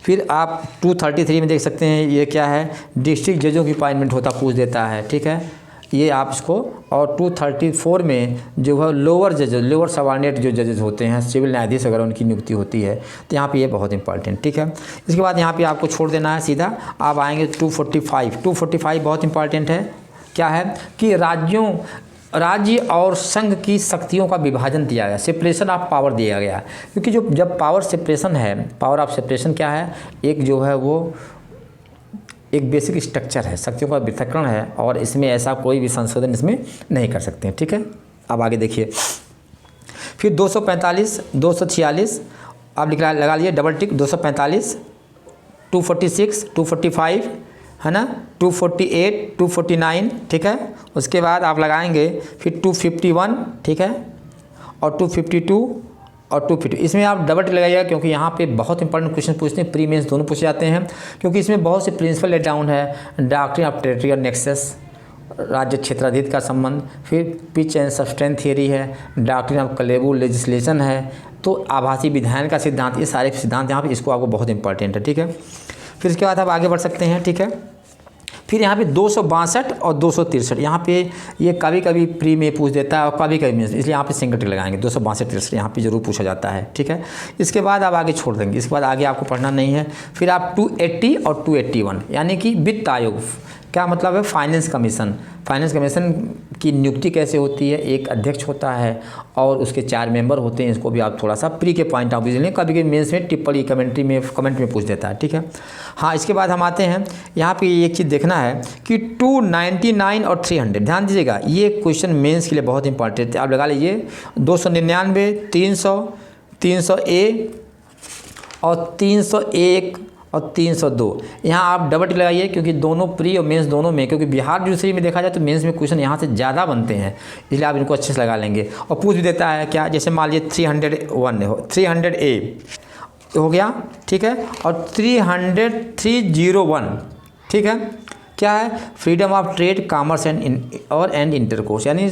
फिर आप 233 में देख सकते हैं, ये क्या है, डिस्ट्रिक्ट जजों की अपॉइंटमेंट पूछ देता है, ठीक है, ये आप इसको। और 234 में जो है लोअर सबऑर्डिनेट जो जजेस होते हैं, सिविल न्यायाधीश अगर उनकी नियुक्ति होती है, तो यहाँ पे ये बहुत इंपॉर्टेंट, ठीक है। इसके बाद यहाँ पे आपको छोड़ देना है, सीधा आप आएंगे 245 बहुत इंपॉर्टेंट है। क्या है कि राज्य और संघ की शक्तियों का विभाजन दिया गया, सेपरेशन ऑफ पावर दिया गया, क्योंकि जब पावर सेपरेशन है, पावर ऑफ सेपरेशन क्या है, एक जो है वो एक बेसिक स्ट्रक्चर है, शक्तियों का पृथक्करण है, और इसमें ऐसा कोई भी संशोधन इसमें नहीं कर सकते हैं, ठीक है। अब आगे देखिए, फिर 245 246 आप लगा लिए डबल टिक, 245 246 245 है ना, 248 249, ठीक है। उसके बाद आप लगाएंगे फिर 251, ठीक है, और 252 और 250, इसमें आप डबल टिक लगाइएगा, क्योंकि यहाँ पे बहुत इंपॉर्टेंट क्वेश्चन पूछते हैं, प्री मेंस दोनों पूछे जाते हैं, क्योंकि इसमें बहुत से प्रिंसिपल लेट डाउन है, डॉक्ट्रिन ऑफ टेरिटोरियल नेक्सस, राज्य क्षेत्राधीन का संबंध, फिर पिच एंड सब्सटेंस थियरी है, डॉक्ट्रिन ऑफ कलेबू लेजिस्लेशन है, तो आभासी विधायन का सिद्धांत, ये सारे सिद्धांत यहाँ पे, इसको आपको बहुत इंपॉर्टेंट है, ठीक है। फिर इसके बाद आप आगे बढ़ सकते हैं, ठीक है। फिर यहाँ पे 262 और 263, यहाँ पे ये कभी कभी प्री में पूछ देता है और कभी कभी मेंस, इसलिए यहाँ पे सिंगल टिक लगाएंगे। 262-63 यहाँ पे जरूर पूछा जाता है, ठीक है। इसके बाद आप आगे छोड़ देंगे, इसके बाद आगे आपको पढ़ना नहीं है। फिर आप 280 और 281 यानी कि वित्त आयोग, क्या मतलब है, फाइनेंस कमीशन। फाइनेंस कमीशन की नियुक्ति कैसे होती है, एक अध्यक्ष होता है और उसके 4 मेंबर होते हैं। इसको भी आप थोड़ा सा प्री के पॉइंट ऑफ व्यू लें, कभी कभी मेंस में टिप्पणी कमेंट में पूछ देता है, ठीक है। हाँ, इसके बाद हम आते हैं, यहाँ पे एक चीज़ देखना है कि 299 और 300, ध्यान दीजिएगा, ये क्वेश्चन मेंस के लिए बहुत इंपॉर्टेंट है। आप लगा लीजिए 299, 300, 300A और 301 और 302, यहाँ आप डबल टिक लगाइए, क्योंकि दोनों प्री और मेंस दोनों में, क्योंकि बिहार यूनिवर्सिटी में देखा जाए तो मेंस में क्वेश्चन यहाँ से ज़्यादा बनते हैं, इसलिए आप इनको अच्छे से लगा लेंगे। और पूछ भी देता है क्या, जैसे मान लीजिए 300A हो गया, ठीक है, और 301, ठीक है, क्या है, freedom of trade, commerce and intercourse, यानी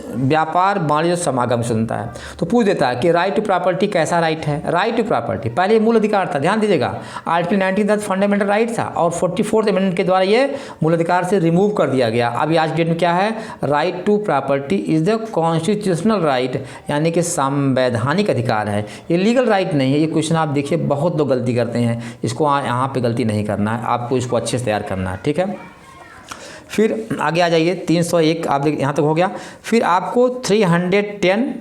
व्यापार, वाणिज्य और समागम स्वतंत्रता है। तो पूछ देता है कि राइट टू प्रॉपर्टी कैसा राइट है। राइट टू प्रॉपर्टी पहले मूल अधिकार था, ध्यान दीजिएगा, आर्टिकल 19 फंडामेंटल राइट था और 44th अमेंडमेंट के द्वारा ये मूल अधिकार से रिमूव कर दिया गया। अभी आज डेट में क्या है, right to property is the constitutional right, यानी कि संवैधानिक अधिकार है, ये लीगल राइट नहीं है। ये क्वेश्चन आप देखिए बहुत लोग गलती करते हैं, इसको यहाँ पे गलती नहीं करना है, आपको इसको अच्छे से तैयार करना है, ठीक है। फिर आगे आ जाइए, 301 आप देखिए यहाँ तक हो गया। फिर आपको 310,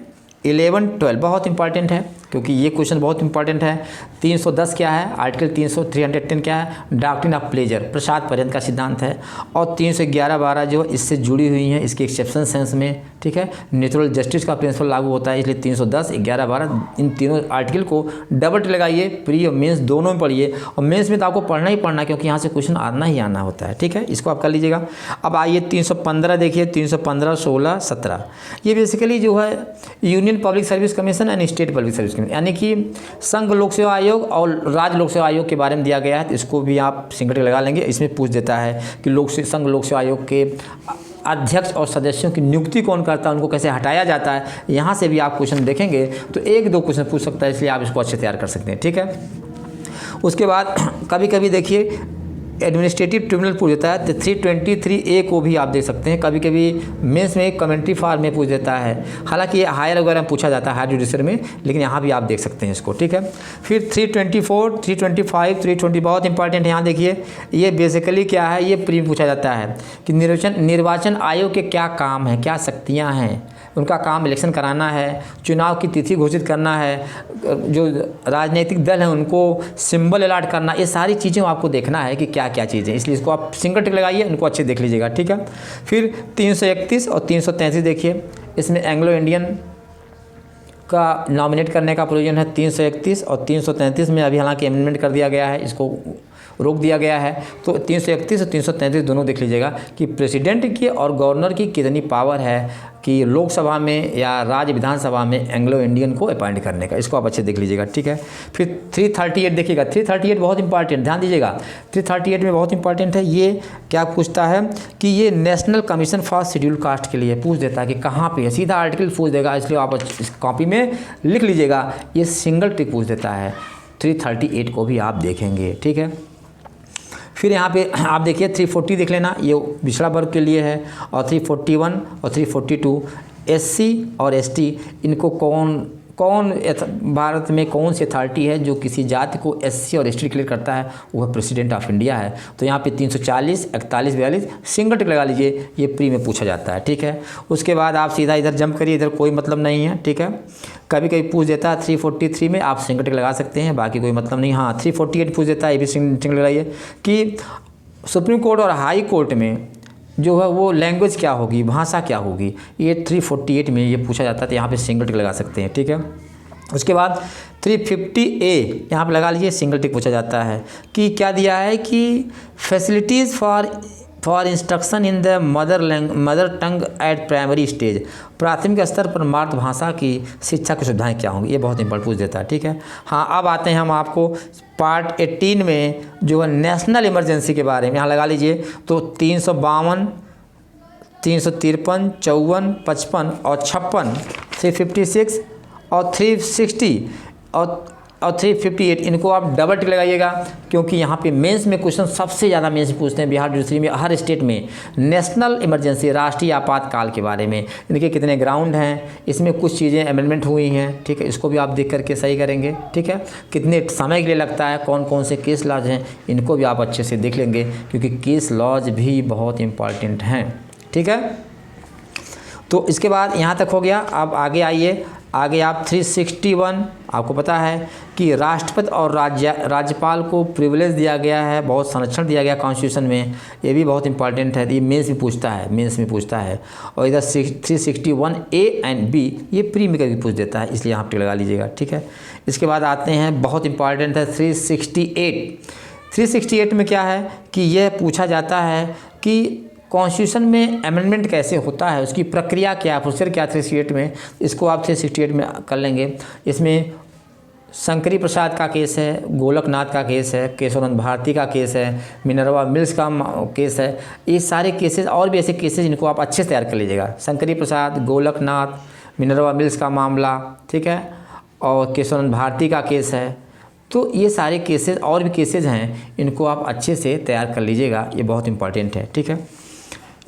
11, 12 बहुत इंपॉर्टेंट है, क्योंकि ये क्वेश्चन बहुत इंपॉर्टेंट है। 310 क्या है, आर्टिकल 310 क्या है, डॉक्ट्रिन ऑफ प्लेजर, प्रसाद पर्यंत का सिद्धांत है। और 311-12 जो इससे जुड़ी हुई हैं, इसके एक्सेप्शन सेंस में, ठीक है, नेचुरल जस्टिस का प्रिंसिपल लागू होता है, इसलिए 310, 11, 12 इन तीनों आर्टिकल को डबल टिक लगाइए, प्री और मेंस दोनों में पढ़िए। और मेंस में तो आपको पढ़ना ही पढ़ना, क्योंकि यहाँ से क्वेश्चन आना ही आना होता है, ठीक है, इसको आप कर लीजिएगा। अब आइए 315 देखिए, 315, 16, 17, ये बेसिकली जो है union public service commission and state public service commission, यानी कि संघ लोक सेवा आयोग और राज्य लोक सेवा आयोग के बारे में दिया गया है। तो इसको भी आप सिंगल टिक लगा लेंगे। इसमें पूछ देता है कि संघ लोक सेवा आयोग के अध्यक्ष और सदस्यों की नियुक्ति कौन करता है, उनको कैसे हटाया जाता है, यहाँ से भी आप क्वेश्चन देखेंगे तो 1-2 क्वेश्चन पूछ सकता है, इसलिए आप इसको अच्छे तैयार कर सकते हैं, ठीक है। उसके बाद कभी कभी देखिए एडमिनिस्ट्रेटिव ट्रिब्यूनल पूछ देता है, तो 323A को भी आप देख सकते हैं, कभी कभी मेंस में कमेंट्री फॉर्म में पूछ देता है। हालांकि ये हायर वगैरह में पूछा जाता है, हायर जुडिशरी में, लेकिन यहाँ भी आप देख सकते हैं इसको, ठीक है। फिर 324, 325, 320 बहुत इंपॉर्टेंट है। यहाँ देखिए, ये बेसिकली क्या है, ये प्री पूछा जाता है कि निर्वाचन आयोग के क्या काम है, क्या शक्तियाँ हैं। उनका काम इलेक्शन कराना है, चुनाव की तिथि घोषित करना है, जो राजनीतिक दल हैं उनको सिंबल अलाट करना, ये सारी चीज़ें आपको देखना है कि क्या क्या चीज़ें, इसलिए इसको आप सिंगल टिक लगाइए, इनको अच्छे देख लीजिएगा, ठीक है। फिर 331 और 333 देखिए, इसमें एंग्लो इंडियन का नॉमिनेट करने का प्रोविजन है। 331 और 333 में अभी हालांकि अमेंडमेंट कर दिया गया है, इसको रोक दिया गया है। तो 331 और 333 दोनों देख लीजिएगा कि प्रेसिडेंट की और गवर्नर की कितनी पावर है कि लोकसभा में या राज्य विधानसभा में एंग्लो इंडियन को अपॉइंट करने का, इसको आप अच्छे देख लीजिएगा, ठीक है। फिर 338 देखिएगा, 338 बहुत इंपॉर्टेंट, ध्यान दीजिएगा, 338 में बहुत इंपॉर्टेंट है। ये क्या पूछता है कि ये national commission for schedule caste के लिए पूछ देता है कि कहाँ पे है, सीधा आर्टिकल पूछ देगा, इसलिए आप इस कॉपी में लिख लीजिएगा। ये सिंगल टिक पूछ देता है, 338 को भी आप देखेंगे, ठीक है। फिर यहाँ पे आप देखिए 340 देख लेना, ये पिछड़ा वर्ग के लिए है। और 341 और 342 SC और ST, इनको कौन भारत में कौन सी अथॉरिटी है जो किसी जाति को SC और ST डिक्लेयर करता है, वह प्रेसिडेंट ऑफ इंडिया है। तो यहाँ पे 340, 41, 42 सिंगल टिक लगा लीजिए, ये प्री में पूछा जाता है, ठीक है। उसके बाद आप सीधा इधर जंप करिए, इधर कोई मतलब नहीं है, ठीक है। कभी कभी पूछ देता है 343 में आप सिंगल टिक लगा सकते हैं, बाकी कोई मतलब नहीं। हाँ, 348 पूछ देता है, ये भी सिंगल टिक लगाइए कि सुप्रीम कोर्ट और हाई कोर्ट में जो है वो लैंग्वेज क्या होगी, भाषा क्या होगी, ये 348 में ये पूछा जाता है, तो यहाँ पे सिंगल टिक लगा सकते हैं, ठीक है। उसके बाद 350A यहाँ पे लगा लीजिए, सिंगल टिक पूछा जाता है कि क्या दिया है कि facilities for instruction in the mother tongue eight primary stage, प्राथमिक स्तर पर मातृभाषा की शिक्षा की सुविधाएं क्या होंगी, ये बहुत इंपॉर्टेंट पूछ देता है, ठीक है। हाँ, अब आते हैं हम आपको पार्ट 18 में जो है नेशनल इमरजेंसी के बारे में, यहाँ लगा लीजिए तो 352, 353, 54, 55 और 56, 356 और 360 और और 358 इनको आप डबल टिक लगाइएगा, क्योंकि यहाँ पे मेंस में क्वेश्चन सबसे ज़्यादा मेंस पूछते हैं बिहार जुडिशरी में, हर स्टेट में नेशनल इमरजेंसी राष्ट्रीय आपातकाल के बारे में, इनके कितने ग्राउंड हैं, इसमें कुछ चीज़ें अमेंडमेंट हुई हैं, ठीक है, इसको भी आप देख करके सही करेंगे, ठीक है, कितने समय के लिए लगता है, कौन कौन से केस लॉज हैं, इनको भी आप अच्छे से देख लेंगे, क्योंकि केस लॉज भी बहुत इंपॉर्टेंट हैं, ठीक है। तो इसके बाद यहाँ तक हो गया। अब आगे आइए, आगे आप 361, आपको पता है कि राष्ट्रपति और राज्यपाल को प्रिविलेज दिया गया है, बहुत संरक्षण दिया गया कॉन्स्टिट्यूशन में, ये भी बहुत इंपॉर्टेंट है, ये मेंस में पूछता है, मेंस में पूछता है। और इधर 361A एंड B ये प्री में कभी पूछ देता है, इसलिए यहाँ टिक लगा लीजिएगा, ठीक है। इसके बाद आते हैं, बहुत इंपॉर्टेंट है 368 में क्या है कि यह पूछा जाता है कि कॉन्स्टिट्यूशन में अमेंडमेंट कैसे होता है, उसकी प्रक्रिया क्या है, प्रोसीजर क्या 368 में, इसको आप 368 में कर लेंगे। इसमें शंकरी प्रसाद का केस है, गोलकनाथ का केस है, केशवानंद भारती का केस है, मिनर्वा मिल्स का केस है, ये सारे केसेस और भी ऐसे केसेस जिनको आप अच्छे से तैयार कर लीजिएगा। शंकरी प्रसाद, गोलकनाथ, मिनर्वा मिल्स का मामला, ठीक है, और केशवानंद भारती का केस है, तो ये सारे केसेस और भी केसेस हैं, इनको आप अच्छे से तैयार कर लीजिएगा, ये बहुत इंपॉर्टेंट है, ठीक है।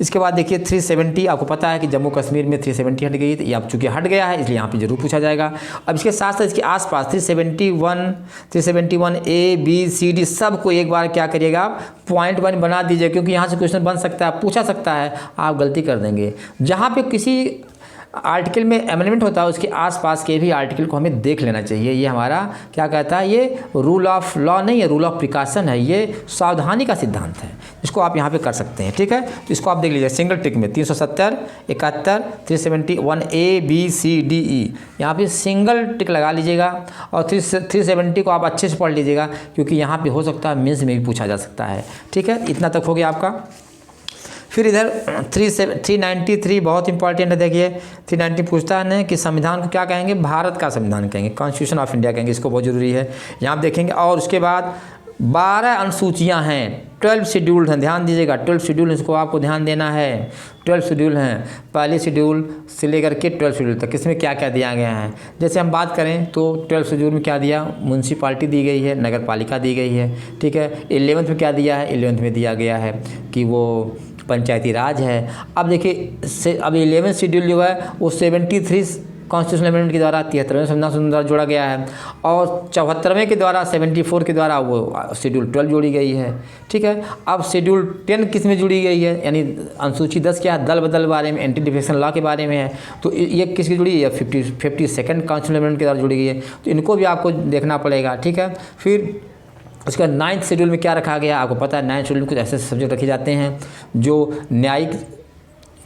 इसके बाद देखिए 370, आपको पता है कि जम्मू कश्मीर में 370 हट गई, तो ये अब चूँकि हट गया है इसलिए यहाँ पे जरूर पूछा जाएगा। अब इसके साथ साथ इसके आसपास 371A B C D सबको एक बार क्या करिएगा आप पॉइंट वन बना दीजिए, क्योंकि यहाँ से क्वेश्चन बन सकता है, पूछा सकता है, आप गलती कर देंगे। जहाँ पे किसी आर्टिकल में अमेंडमेंट होता है उसके आसपास के भी आर्टिकल को हमें देख लेना चाहिए। ये हमारा क्या कहता है, ये रूल ऑफ लॉ नहीं है, रूल ऑफ प्रिकॉशन है, ये सावधानी का सिद्धांत है, इसको आप यहाँ पे कर सकते हैं, ठीक है। तो इसको आप देख लीजिए सिंगल टिक में 370, 71, 371A B C D E यहाँ पे सिंगल टिक लगा लीजिएगा, और 370 को आप अच्छे से पढ़ लीजिएगा, क्योंकि यहाँ पे हो सकता है मेंस में भी पूछा जा सकता है, ठीक है। इतना तक हो गया आपका। फिर इधर 393 बहुत इंपॉर्टेंट है, देखिए 390 पूछता है कि संविधान को क्या कहेंगे, भारत का संविधान कहेंगे, कॉन्स्टिट्यूशन ऑफ इंडिया कहेंगे, इसको बहुत ज़रूरी है, यहाँ आप देखेंगे। और उसके बाद 12 अनुसूचियाँ हैं, 12 शेड्यूल हैं, ध्यान दीजिएगा, 12 शेड्यूल, इसको आपको ध्यान देना है, 12 शेड्यूल हैं, पहले शेड्यूल से लेकर के 12 शेड्यूल तक, इसमें क्या क्या दिया गया है। जैसे हम बात करें तो 12 शेड्यूल में क्या दिया, म्यूनसिपाल्टी दी गई है, नगर पालिका दी गई है, ठीक है। 11th में क्या दिया है, 11th में दिया गया है कि वो पंचायती राज है। अब देखिए अब 11th शेड्यूल जो है वो 73 कॉन्स्टिट्यूशनल अमेंडमेंट के द्वारा 73वें संविधान द्वारा जोड़ा गया है, और 74वें के द्वारा 74 के द्वारा वो शेड्यूल 12 जोड़ी गई है, ठीक है। अब शेड्यूल 10 किस में जुड़ी गई है, यानी अनुसूची 10 क्या है, दल बदल बारे में, एंटी डिफेक्शन लॉ के बारे में है, तो ये किसकी जुड़ी है, 52nd कॉन्स्टिट्यूशनल अमेंडमेंट के द्वारा जुड़ी गई है, तो इनको भी आपको देखना पड़ेगा, ठीक है। फिर उसका 9th शेड्यूल में क्या रखा गया, आपको पता है 9th शेड्यूल में कुछ ऐसे सब्जेक्ट रखे जाते हैं जो न्यायिक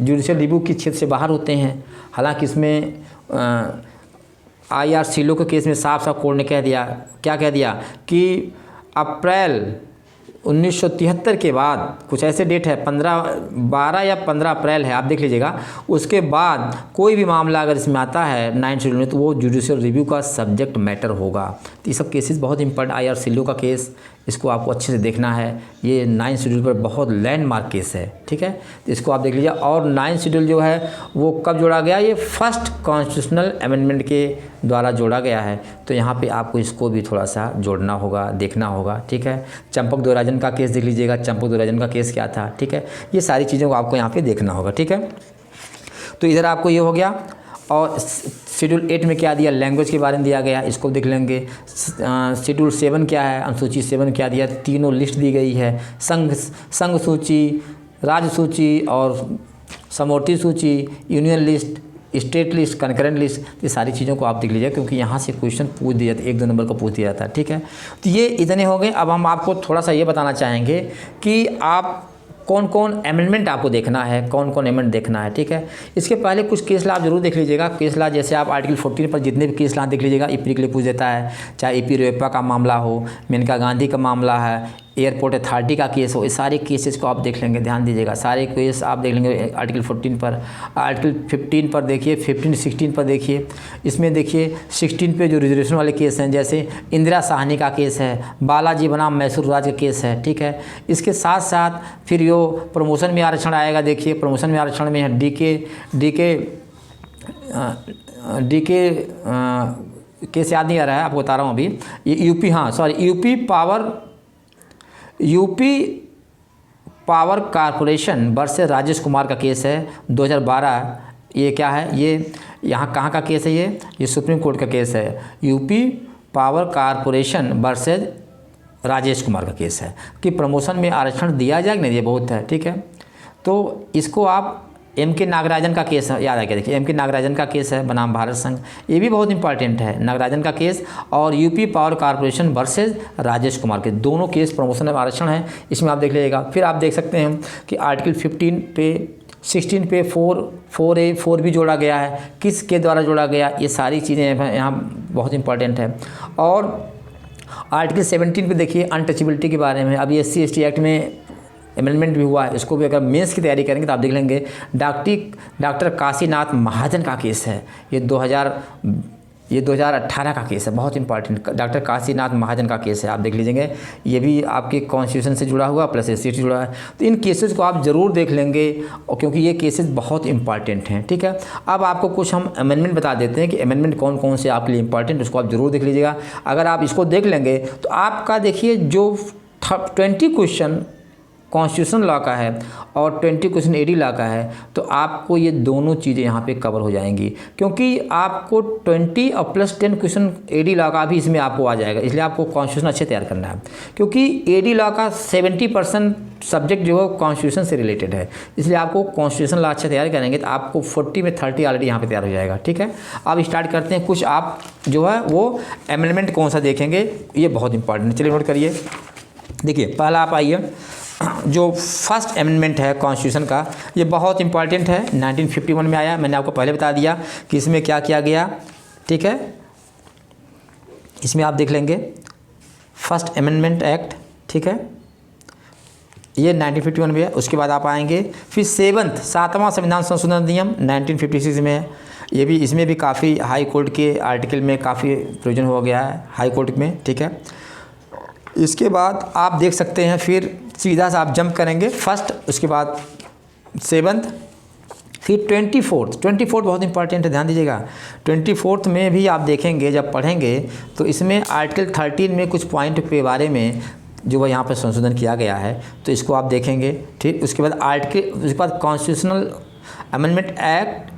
जुडिशियल रिव्यू के क्षेत्र से बाहर होते हैं। हालांकि इसमें IRCLO के केस में साफ साफ कोर्ट ने कह दिया, क्या कह दिया कि अप्रैल 1973 के बाद कुछ ऐसे डेट है 12 या 15 अप्रैल है, आप देख लीजिएगा, उसके बाद कोई भी मामला अगर इसमें आता है 9th शेड्यूल में तो वो जुडिशियल रिव्यू का सब्जेक्ट मैटर होगा। तो ये सब केसेस बहुत इंपॉर्टेंट, IRCLO का केस, इसको आपको अच्छे से देखना है, ये 9th शेड्यूल पर बहुत लैंडमार्क केस है, ठीक है, तो इसको आप देख लीजिए। और 9th शेड्यूल जो है वो कब जोड़ा गया, ये फर्स्ट कॉन्स्टिट्यूशनल अमेंडमेंट के द्वारा जोड़ा गया है, तो यहाँ पे आपको इसको भी थोड़ा सा जोड़ना होगा, देखना होगा, ठीक है। चंपक दोराजन का केस देख लीजिएगा, चंपक दोराजन का केस क्या था, ठीक है, ये सारी चीज़ों को आपको यहाँ पे देखना होगा, ठीक है। तो इधर आपको ये हो गया। और शेड्यूल 8 में क्या दिया, लैंग्वेज के बारे में दिया गया, इसको देख लेंगे। शेड्यूल 7 क्या है, अनुसूची 7 क्या दिया, तीनों लिस्ट दी गई है, संघ सूची, राज्य सूची और समवर्ती सूची, union list, state list, concurrent list, ये सारी चीज़ों को आप देख लीजिए, क्योंकि यहाँ से क्वेश्चन पूछ दिया जाता है, 1-2 नंबर का पूछ दिया जाता है, ठीक है। तो ये इतने हो गए। अब हम आपको थोड़ा सा ये बताना चाहेंगे कि आप कौन कौन अमेंडमेंट आपको देखना है, कौन कौन अमेंडमेंट देखना है, ठीक है। इसके पहले कुछ केस लॉ आप जरूर देख लीजिएगा। केस लॉ जैसे आप आर्टिकल 14 पर जितने भी केस लॉ देख लीजिएगा, ईपी के लिए पूछ देता है, चाहे ईपी रेपा का मामला हो, मेनका गांधी का मामला है, एयरपोर्ट अथॉरिटी का केस हो, ये सारे केसेस को आप देख लेंगे, ध्यान दीजिएगा, सारे केस आप देख लेंगे आर्टिकल 14 पर। आर्टिकल 15 पर देखिए, 15 16 पर देखिए, इसमें देखिए 16 पे जो रिजर्वेशन वाले केस हैं, जैसे इंदिरा साहनी का केस है, बालाजी बनाम मैसूर राज का केस है, ठीक है। इसके साथ साथ फिर यो प्रमोशन में आरक्षण आएगा, देखिए प्रमोशन में आरक्षण में है केस याद नहीं आ रहा है, आपको बता रहा हूँ अभी। ये यूपी, हाँ sorry, UP power corporation versus Rajesh Kumar का केस है 2012। ये क्या है, ये यहाँ कहाँ का केस है, ये सुप्रीम कोर्ट का केस है। UP power corporation versus Rajesh Kumar का केस है कि प्रमोशन में आरक्षण दिया जाए कि नहीं, ये बहुत है, ठीक है। तो इसको आप एम के नागराजन का केस याद आ गया, देखिए एम के नागराजन का केस है बनाम भारत संघ, ये भी बहुत इंपॉर्टेंट है, नागराजन का केस। और UP power corporation versus Rajesh Kumar के दोनों केस प्रमोशन में आरक्षण है, इसमें आप देख लीजिएगा। फिर आप देख सकते हैं कि आर्टिकल 16 पे 4A 4B जोड़ा गया है, किसके द्वारा जोड़ा गया, ये सारी चीज़ें यहाँ बहुत इंपॉर्टेंट है। और आर्टिकल 17 पे देखिए अनटचेबिलिटी के बारे में, अभी SC/ST एक्ट में अमेंडमेंट भी हुआ है, इसको भी अगर मेंस की तैयारी करेंगे तो आप देख लेंगे। डॉक्टर काशीनाथ महाजन का केस है, ये 2018 का केस है, बहुत इंपॉर्टेंट। डॉक्टर काशीनाथ महाजन का केस है, आप देख लीजिएंगे, ये भी आपके कॉन्स्टिट्यूशन से जुड़ा हुआ प्लस SC से जुड़ा है। तो इन केसेस को आप ज़रूर देख लेंगे, और क्योंकि ये केसेस बहुत इंपॉर्टेंट हैं, ठीक है। अब आपको कुछ हम अमेंडमेंट बता देते हैं कि अमेंडमेंट कौन कौन से आपके लिए इंपॉर्टेंट, उसको आप ज़रूर देख लीजिएगा। अगर आप इसको देख लेंगे तो आपका देखिए जो 20 क्वेश्चन कॉन्स्टिट्यूशन लॉ का है और 20 क्वेश्चन AD लॉ का है, तो आपको ये दोनों चीज़ें यहाँ पे कवर हो जाएंगी, क्योंकि आपको 20 और प्लस 10 क्वेश्चन AD लॉ का भी इसमें आपको आ जाएगा। इसलिए आपको कॉन्स्टिट्यूशन अच्छे तैयार करना है, क्योंकि AD लॉ का 70% सब्जेक्ट जो है कॉन्स्टिट्यूशन से रिलेटेड है। इसलिए आपको कॉन्स्टिट्यूशन लॉ अच्छा तैयार करेंगे तो आपको 40 में 30 ऑलरेडी यहाँ पर तैयार हो जाएगा, ठीक है। अब स्टार्ट करते हैं, कुछ आप जो है वो अमेंडमेंट कौन सा देखेंगे, ये बहुत इंपॉर्टेंट है। चलिए नोट करिए, देखिए पहला आप आइए, जो फर्स्ट अमेंडमेंट है कॉन्स्टिट्यूशन का, ये बहुत इंपॉर्टेंट है, 1951 में आया। मैंने आपको पहले बता दिया कि इसमें क्या किया गया, ठीक है। इसमें आप देख लेंगे फर्स्ट अमेंडमेंट एक्ट, ठीक है, ये 1951 में है। उसके बाद आप आएंगे फिर 7वां संविधान संशोधन अधिनियम 1956 में है, ये भी, इसमें भी काफ़ी हाई कोर्ट के आर्टिकल में काफ़ी प्रोविजन हो गया है हाई कोर्ट में, ठीक है। इसके बाद आप देख सकते हैं, फिर सीधा सा आप जंप करेंगे फर्स्ट, उसके बाद 7th, फिर 24th बहुत इंपॉर्टेंट है, ध्यान दीजिएगा। 24th में भी आप देखेंगे, जब पढ़ेंगे तो इसमें आर्टिकल 13 में कुछ पॉइंट के बारे में जो है यहाँ पर संशोधन किया गया है, तो इसको आप देखेंगे, ठीक। उसके बाद कॉन्स्टिट्यूशनल अमेंडमेंट एक्ट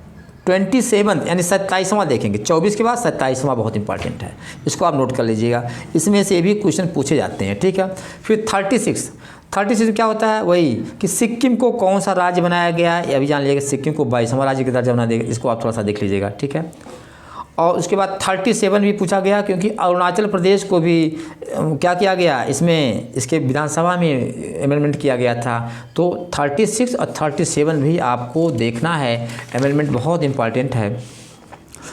27 यानी 27वां देखेंगे, 24 के बाद 27वां बहुत इंपॉर्टेंट है, इसको आप नोट कर लीजिएगा। इसमें से भी क्वेश्चन पूछे जाते हैं, ठीक है। फिर 36 में क्या होता है, वही कि सिक्किम को कौन सा राज्य बनाया गया है, अभी जान लीजिएगा। सिक्किम को 22वां राज्य का दर्जा बना देगा, इसको आप थोड़ा सा देख लीजिएगा, ठीक है। और उसके बाद 37 भी पूछा गया, क्योंकि अरुणाचल प्रदेश को भी क्या किया गया, इसमें इसके विधानसभा में अमेंडमेंट किया गया था। तो 36 और 37 भी आपको देखना है, अमेंडमेंट बहुत इंपॉर्टेंट है।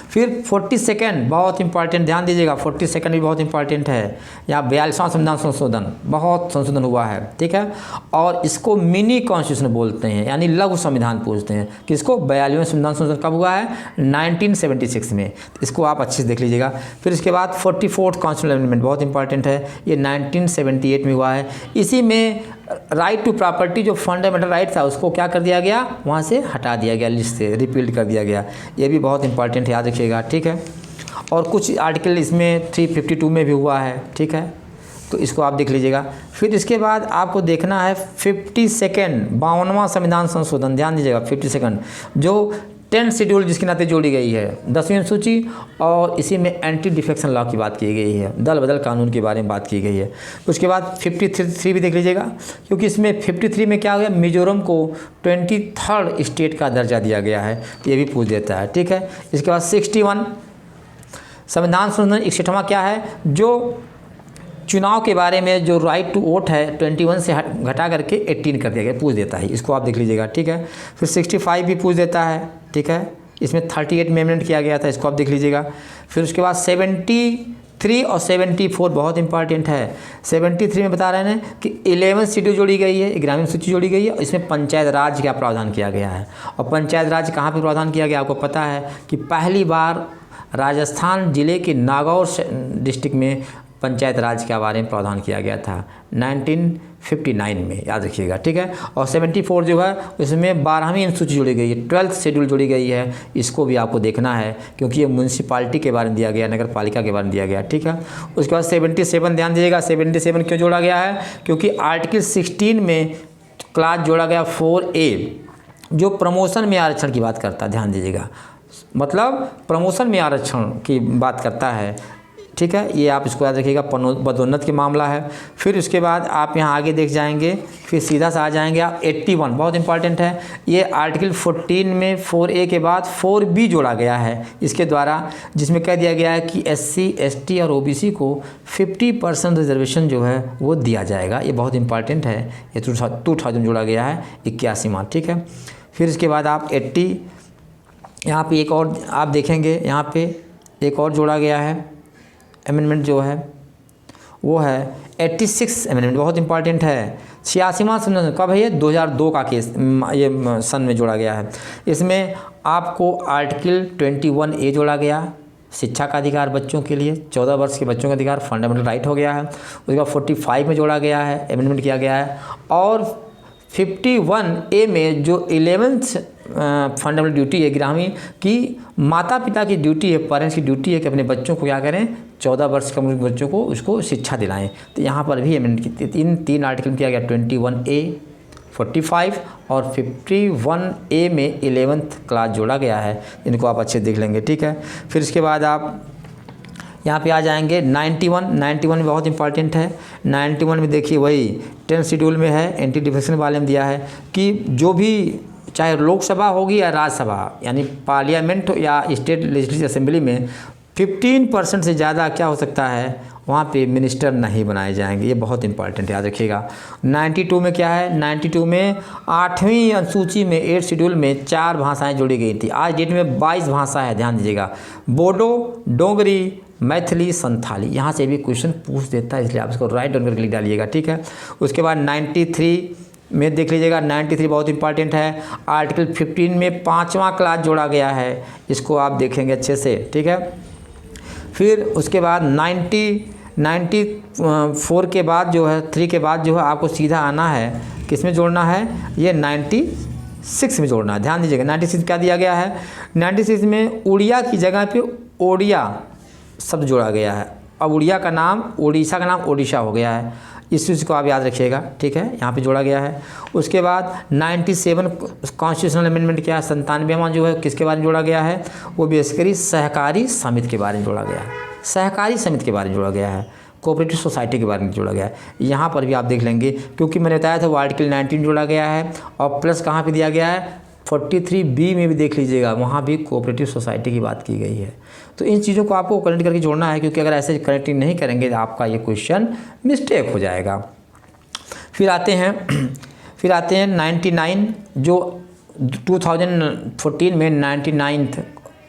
फिर 42 बहुत इंपॉर्टेंट, ध्यान दीजिएगा, 42 भी बहुत इंपॉर्टेंट है। यहाँ 42वां संविधान संशोधन, बहुत संशोधन हुआ है, ठीक है। और इसको मिनी कॉन्स्टिट्यूशन बोलते हैं, यानी लघु संविधान पूछते हैं। किसको, 42वां संविधान संशोधन कब हुआ है, 1976 में, इसको आप अच्छे से देख लीजिएगा। फिर इसके बाद 44th कॉन्स्टिट्यूशनल अमेंडमेंट बहुत इंपॉर्टेंट है, ये 1978 में हुआ है। इसी में राइट टू प्रॉपर्टी जो फंडामेंटल राइट था उसको क्या कर दिया गया, वहाँ से हटा दिया गया, लिस्ट से रिपील कर दिया गया, ये भी बहुत इंपॉर्टेंट है, याद रखिएगा, ठीक है। और कुछ आर्टिकल इसमें 352 में भी हुआ है, ठीक है, तो इसको आप देख लीजिएगा। फिर इसके बाद आपको देखना है 52वां संविधान संशोधन, ध्यान दीजिएगा, 52 जो 10 शेड्यूल जिसके नाते जोड़ी गई है, 10वीं अनुसूची, और इसी में एंटी डिफेक्शन लॉ की बात की गई है, दल बदल कानून के बारे में बात की गई है। उसके बाद 53 भी देख लीजिएगा, क्योंकि इसमें 53 में क्या हो गया, मिजोरम को 23rd स्टेट का दर्जा दिया गया है, ये भी पूछ देता है, ठीक है। इसके बाद 61 संविधान संशोधन 61वां क्या है, जो चुनाव के बारे में जो राइट टू वोट है 21 से घटा करके 18 कर दिया गया, पूछ देता है, इसको आप देख लीजिएगा, ठीक है। फिर 65 भी पूछ देता है, ठीक है, इसमें 38 में अमेंडमेंट किया गया था, इसको आप देख लीजिएगा। फिर उसके बाद 73 और 74 बहुत इंपॉर्टेंट है। 73 में बता रहे हैं कि 11th शेड्यूल जोड़ी गई है, 11वीं सूची जोड़ी गई है, इसमें पंचायत राज का प्रावधान किया गया है। और पंचायत राज कहाँ पर प्रावधान किया गया, आपको पता है कि पहली बार राजस्थान जिले के नागौर डिस्ट्रिक्ट में पंचायत राज के बारे में प्रावधान किया गया था 1959 में, याद रखिएगा, ठीक है। और 74 जो है उसमें 12वीं अनुसूची जोड़ी गई है, 12th शेड्यूल जोड़ी गई है, इसको भी आपको देखना है क्योंकि ये म्यूनसिपालिटी के बारे में दिया गया, नगर पालिका के बारे में दिया गया, ठीक है। उसके बाद 77 ध्यान दीजिएगा, 77 क्यों जोड़ा गया है, क्योंकि आर्टिकल 16 में क्लास जोड़ा गया 4A जो प्रमोशन में आरक्षण की बात करता है, ध्यान दीजिएगा, मतलब प्रमोशन में आरक्षण की बात करता है, ठीक है। ये आप इसको याद रखिएगा, पदोन्नत के मामला है। फिर उसके बाद आप यहाँ आगे देख जाएंगे, फिर सीधा सा आ जाएंगे आप 81, बहुत इंपॉर्टेंट है ये। आर्टिकल 14 में 4A के बाद 4B जोड़ा गया है इसके द्वारा, जिसमें कह दिया गया है कि SC, ST और OBC को 50% रिजर्वेशन जो है वो दिया जाएगा। ये बहुत इंपॉर्टेंट है, ये 2000 जोड़ा गया है, 81 मान, ठीक है। फिर इसके बाद आप 80, यहाँ पे एक और आप देखेंगे, यहाँ पे एक और जोड़ा गया है अमेंडमेंट जो है वो है 86 अमेंडमेंट, बहुत इंपॉर्टेंट है। 86वां संशोधन कब है ये, 2002 का केस ये सन में जोड़ा गया है। इसमें आपको आर्टिकल 21A जोड़ा गया, शिक्षा का अधिकार बच्चों के लिए, 14 वर्ष के बच्चों का अधिकार, फंडामेंटल राइट हो गया है। उसके बाद 45 में जोड़ा गया है, अमेंडमेंट किया गया है। और 51A में जो 11th फंडामेंटल ड्यूटी है, 11वीं की माता पिता की ड्यूटी है, पेरेंट्स की ड्यूटी है कि अपने बच्चों को क्या करें, 14 वर्ष के बच्चों को उसको शिक्षा दिलाएं। तो यहाँ पर भी अमेंडमेंट की इन 3 आर्टिकल में किया गया, 21A, 45 और 51A में 11th क्लास जोड़ा गया है। इनको आप अच्छे देख लेंगे, ठीक है। फिर इसके बाद आप यहाँ पे आ जाएंगे 91 में बहुत इंपॉर्टेंट है। 91 में देखिए वही 10 शेड्यूल में है, एंटी डिफेक्शन वाले में दिया है कि जो भी चाहे लोकसभा होगी या राज्यसभा, यानी पार्लियामेंट या स्टेट लेजिस्लेटिव असेंबली में 15% से ज़्यादा क्या हो सकता है, वहाँ पे मिनिस्टर नहीं बनाए जाएंगे। ये बहुत इंपॉर्टेंट याद रखिएगा। 92 में क्या है, 92 में 8वीं अनुसूची में 8 शेड्यूल में 4 भाषाएं जोड़ी गई थी। आज डेट में 22 भाषा है, ध्यान दीजिएगा, बोडो, डोगरी, मैथिली, संथाली। यहाँ से भी क्वेश्चन पूछ देता है, इसलिए आप इसको राइट डाउन करके लिख डालिएगा, ठीक है। उसके बाद 93 में देख लीजिएगा, 93 बहुत इंपॉर्टेंट है। आर्टिकल 15 में 5वां क्लास जोड़ा गया है, इसको आप देखेंगे अच्छे से, ठीक है। फिर उसके बाद 94 के बाद जो है, 3 के बाद जो है आपको सीधा आना है, किस में जोड़ना है, ये 96 में जोड़ना है। ध्यान दीजिएगा 96 क्या दिया गया है, 96 में उड़िया की जगह पे ओडिया शब्द जोड़ा गया है। अब उड़िया का नाम, उड़ीसा का नाम ओडिशा हो गया है, इस चीज़ को आप याद रखिएगा, ठीक है, यहाँ पे जोड़ा गया है। उसके बाद 97 कॉन्स्टिट्यूशनल अमेंडमेंट क्या है, 97वां जो है किसके बारे में जोड़ा गया है, वो बेसिकली सहकारी समिति के बारे में जोड़ा गया है, सहकारी समिति के बारे में जोड़ा गया है, कोऑपरेटिव सोसाइटी के बारे में जोड़ा गया है। यहाँ पर भी आप देख लेंगे, क्योंकि मैंने बताया था वो आर्टिकल 19 जोड़ा गया है, और प्लस कहाँ पर दिया गया है, 43B में भी देख लीजिएगा, वहाँ भी कोऑपरेटिव सोसाइटी की बात की गई है। तो इन चीज़ों को आपको कनेक्ट करके जोड़ना है, क्योंकि अगर ऐसे कनेक्टिंग नहीं करेंगे तो आपका ये क्वेश्चन मिस्टेक हो जाएगा। फिर आते हैं 99 जो 2014 में 99th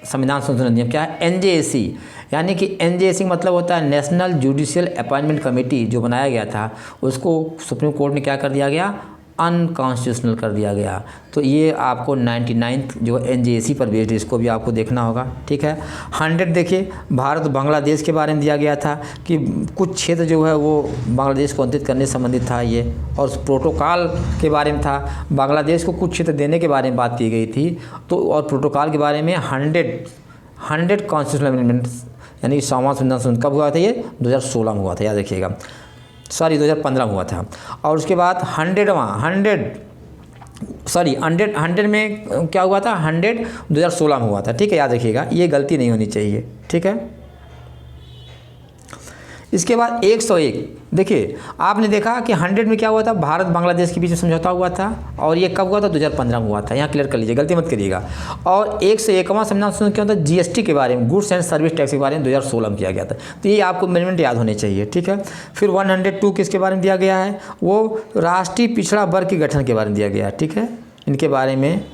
संविधान संशोधन अधिनियम क्या है, NJAC, यानी कि NJAC मतलब होता है नेशनल जुडिशियल अपॉइंटमेंट कमेटी, जो बनाया गया था उसको सुप्रीम कोर्ट ने क्या कर दिया गया, अनकॉन्स्टिट्यूशनल कर दिया गया। तो ये आपको 99th जो NJAC पर बेस्ड है, इसको भी आपको देखना होगा, ठीक है। 100 देखिए, भारत बांग्लादेश के बारे में दिया गया था कि कुछ क्षेत्र जो है वो बांग्लादेश को अंतरित करने से संबंधित था ये, और प्रोटोकॉल के बारे में था, बांग्लादेश को कुछ क्षेत्र देने के बारे में बात की गई थी। तो और प्रोटोकॉल के बारे में 100 कॉन्स्टिट्यूशनल अमेंडमेंट्स, यानी 100वां संविधान कब हुआ था, ये 2016 में हुआ था, याद रखिएगा, 2015 में हुआ था। और उसके बाद 100 में क्या हुआ था, 100 2016 में हुआ था, ठीक है, याद रखिएगा, ये गलती नहीं होनी चाहिए, ठीक है। इसके बाद 101 देखिए, आपने देखा कि 100 में क्या हुआ था, भारत बांग्लादेश के बीच में समझौता हुआ था, और ये कब हुआ था, 2015 में हुआ था, यहाँ क्लियर कर लीजिए, गलती मत करिएगा। और 101वां संविधान संशोधन क्या होता है, GST के बारे में, गुड्स एंड सर्विस टैक्स के बारे में 2016 में किया गया था। तो ये आपको अमेंडमेंट याद होने चाहिए, ठीक है। फिर 102 किसके बारे में दिया गया है, वो राष्ट्रीय पिछड़ा वर्ग के गठन के बारे में दिया गया है, ठीक है, इनके बारे में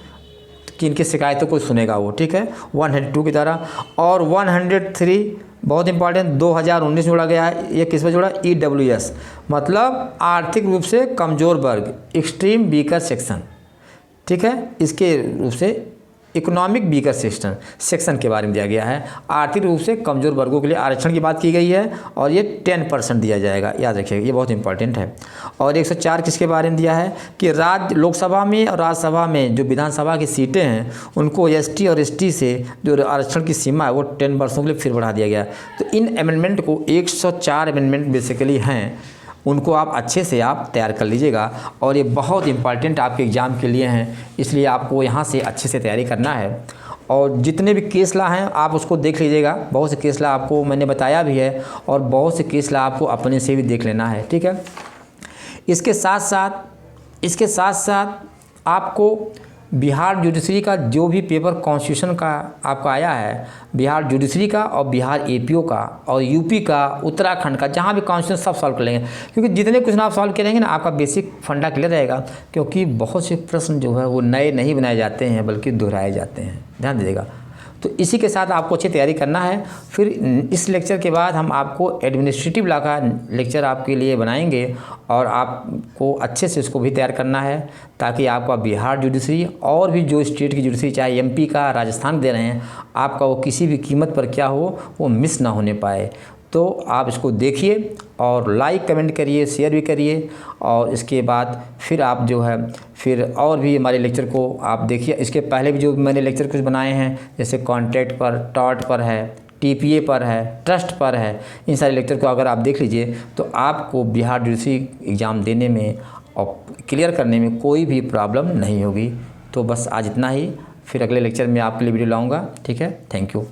कि इनकी शिकायतों को सुनेगा वो, ठीक है, 102 की तरह। और 103 बहुत इंपॉर्टेंट 2019 जोड़ा गया है, ये किस पर जोड़ा, EWS मतलब आर्थिक रूप से कमज़ोर वर्ग, एक्सट्रीम वीकर सेक्शन, ठीक है, इसके रूप से इकोनॉमिक वीकर सेक्शन के बारे में दिया गया है। आर्थिक रूप से कमज़ोर वर्गों के लिए आरक्षण की बात की गई है और ये 10% दिया जाएगा, याद रखिएगा, ये बहुत इंपॉर्टेंट है। और 104 किसके बारे में दिया है कि राज्य लोकसभा में और राज्यसभा में जो विधानसभा की सीटें हैं उनको ST और ST से जो आरक्षण की सीमा है वो 10 वर्षों के लिए फिर बढ़ा दिया गया। तो इन अमेंडमेंट को 104 अमेंडमेंट बेसिकली हैं, उनको आप अच्छे से आप तैयार कर लीजिएगा और ये बहुत इंपॉर्टेंट आपके एग्ज़ाम के लिए हैं, इसलिए आपको यहाँ से अच्छे से तैयारी करना है। और जितने भी केस लॉ हैं आप उसको देख लीजिएगा, बहुत से केस लॉ आपको मैंने बताया भी है और बहुत से केस लॉ आपको अपने से भी देख लेना है, ठीक है। इसके साथ साथ आपको बिहार जुडिशरी का जो भी पेपर कॉन्स्टिट्यूशन का आपका आया है, बिहार जुडिशरी का और बिहार APO का और UP का, उत्तराखंड का, जहाँ भी कॉन्स्टिट्यूशन सब सॉल्व कर लेंगे, क्योंकि जितने क्वेश्चन आप सॉल्व करेंगे ना आपका बेसिक फंडा क्लियर रहेगा। क्योंकि बहुत से प्रश्न जो है वो नए नहीं बनाए जाते हैं बल्कि दोहराए जाते हैं, ध्यान दीजिएगा। तो इसी के साथ आपको अच्छी तैयारी करना है। फिर इस लेक्चर के बाद हम आपको एडमिनिस्ट्रेटिव लॉ का लेक्चर आपके लिए बनाएंगे और आपको अच्छे से इसको भी तैयार करना है ताकि आपका बिहार जुडिशरी और भी जो स्टेट की जुडिशरी चाहे MP का, राजस्थान दे रहे हैं, आपका वो किसी भी कीमत पर क्या हो वो मिस ना होने पाए। तो आप इसको देखिए और लाइक कमेंट करिए, शेयर भी करिए और इसके बाद फिर आप जो है फिर और भी हमारे लेक्चर को आप देखिए। इसके पहले भी जो मैंने लेक्चर कुछ बनाए हैं जैसे कॉन्ट्रैक्ट पर, टॉर्ट पर है, TPA पर है, ट्रस्ट पर है, इन सारे लेक्चर को अगर आप देख लीजिए तो आपको बिहार जुडिशरी एग्ज़ाम देने में और क्लियर करने में कोई भी प्रॉब्लम नहीं होगी। तो बस आज इतना ही, फिर अगले लेक्चर में आपके लिए वीडियो लाऊँगा, ठीक है। Thank you.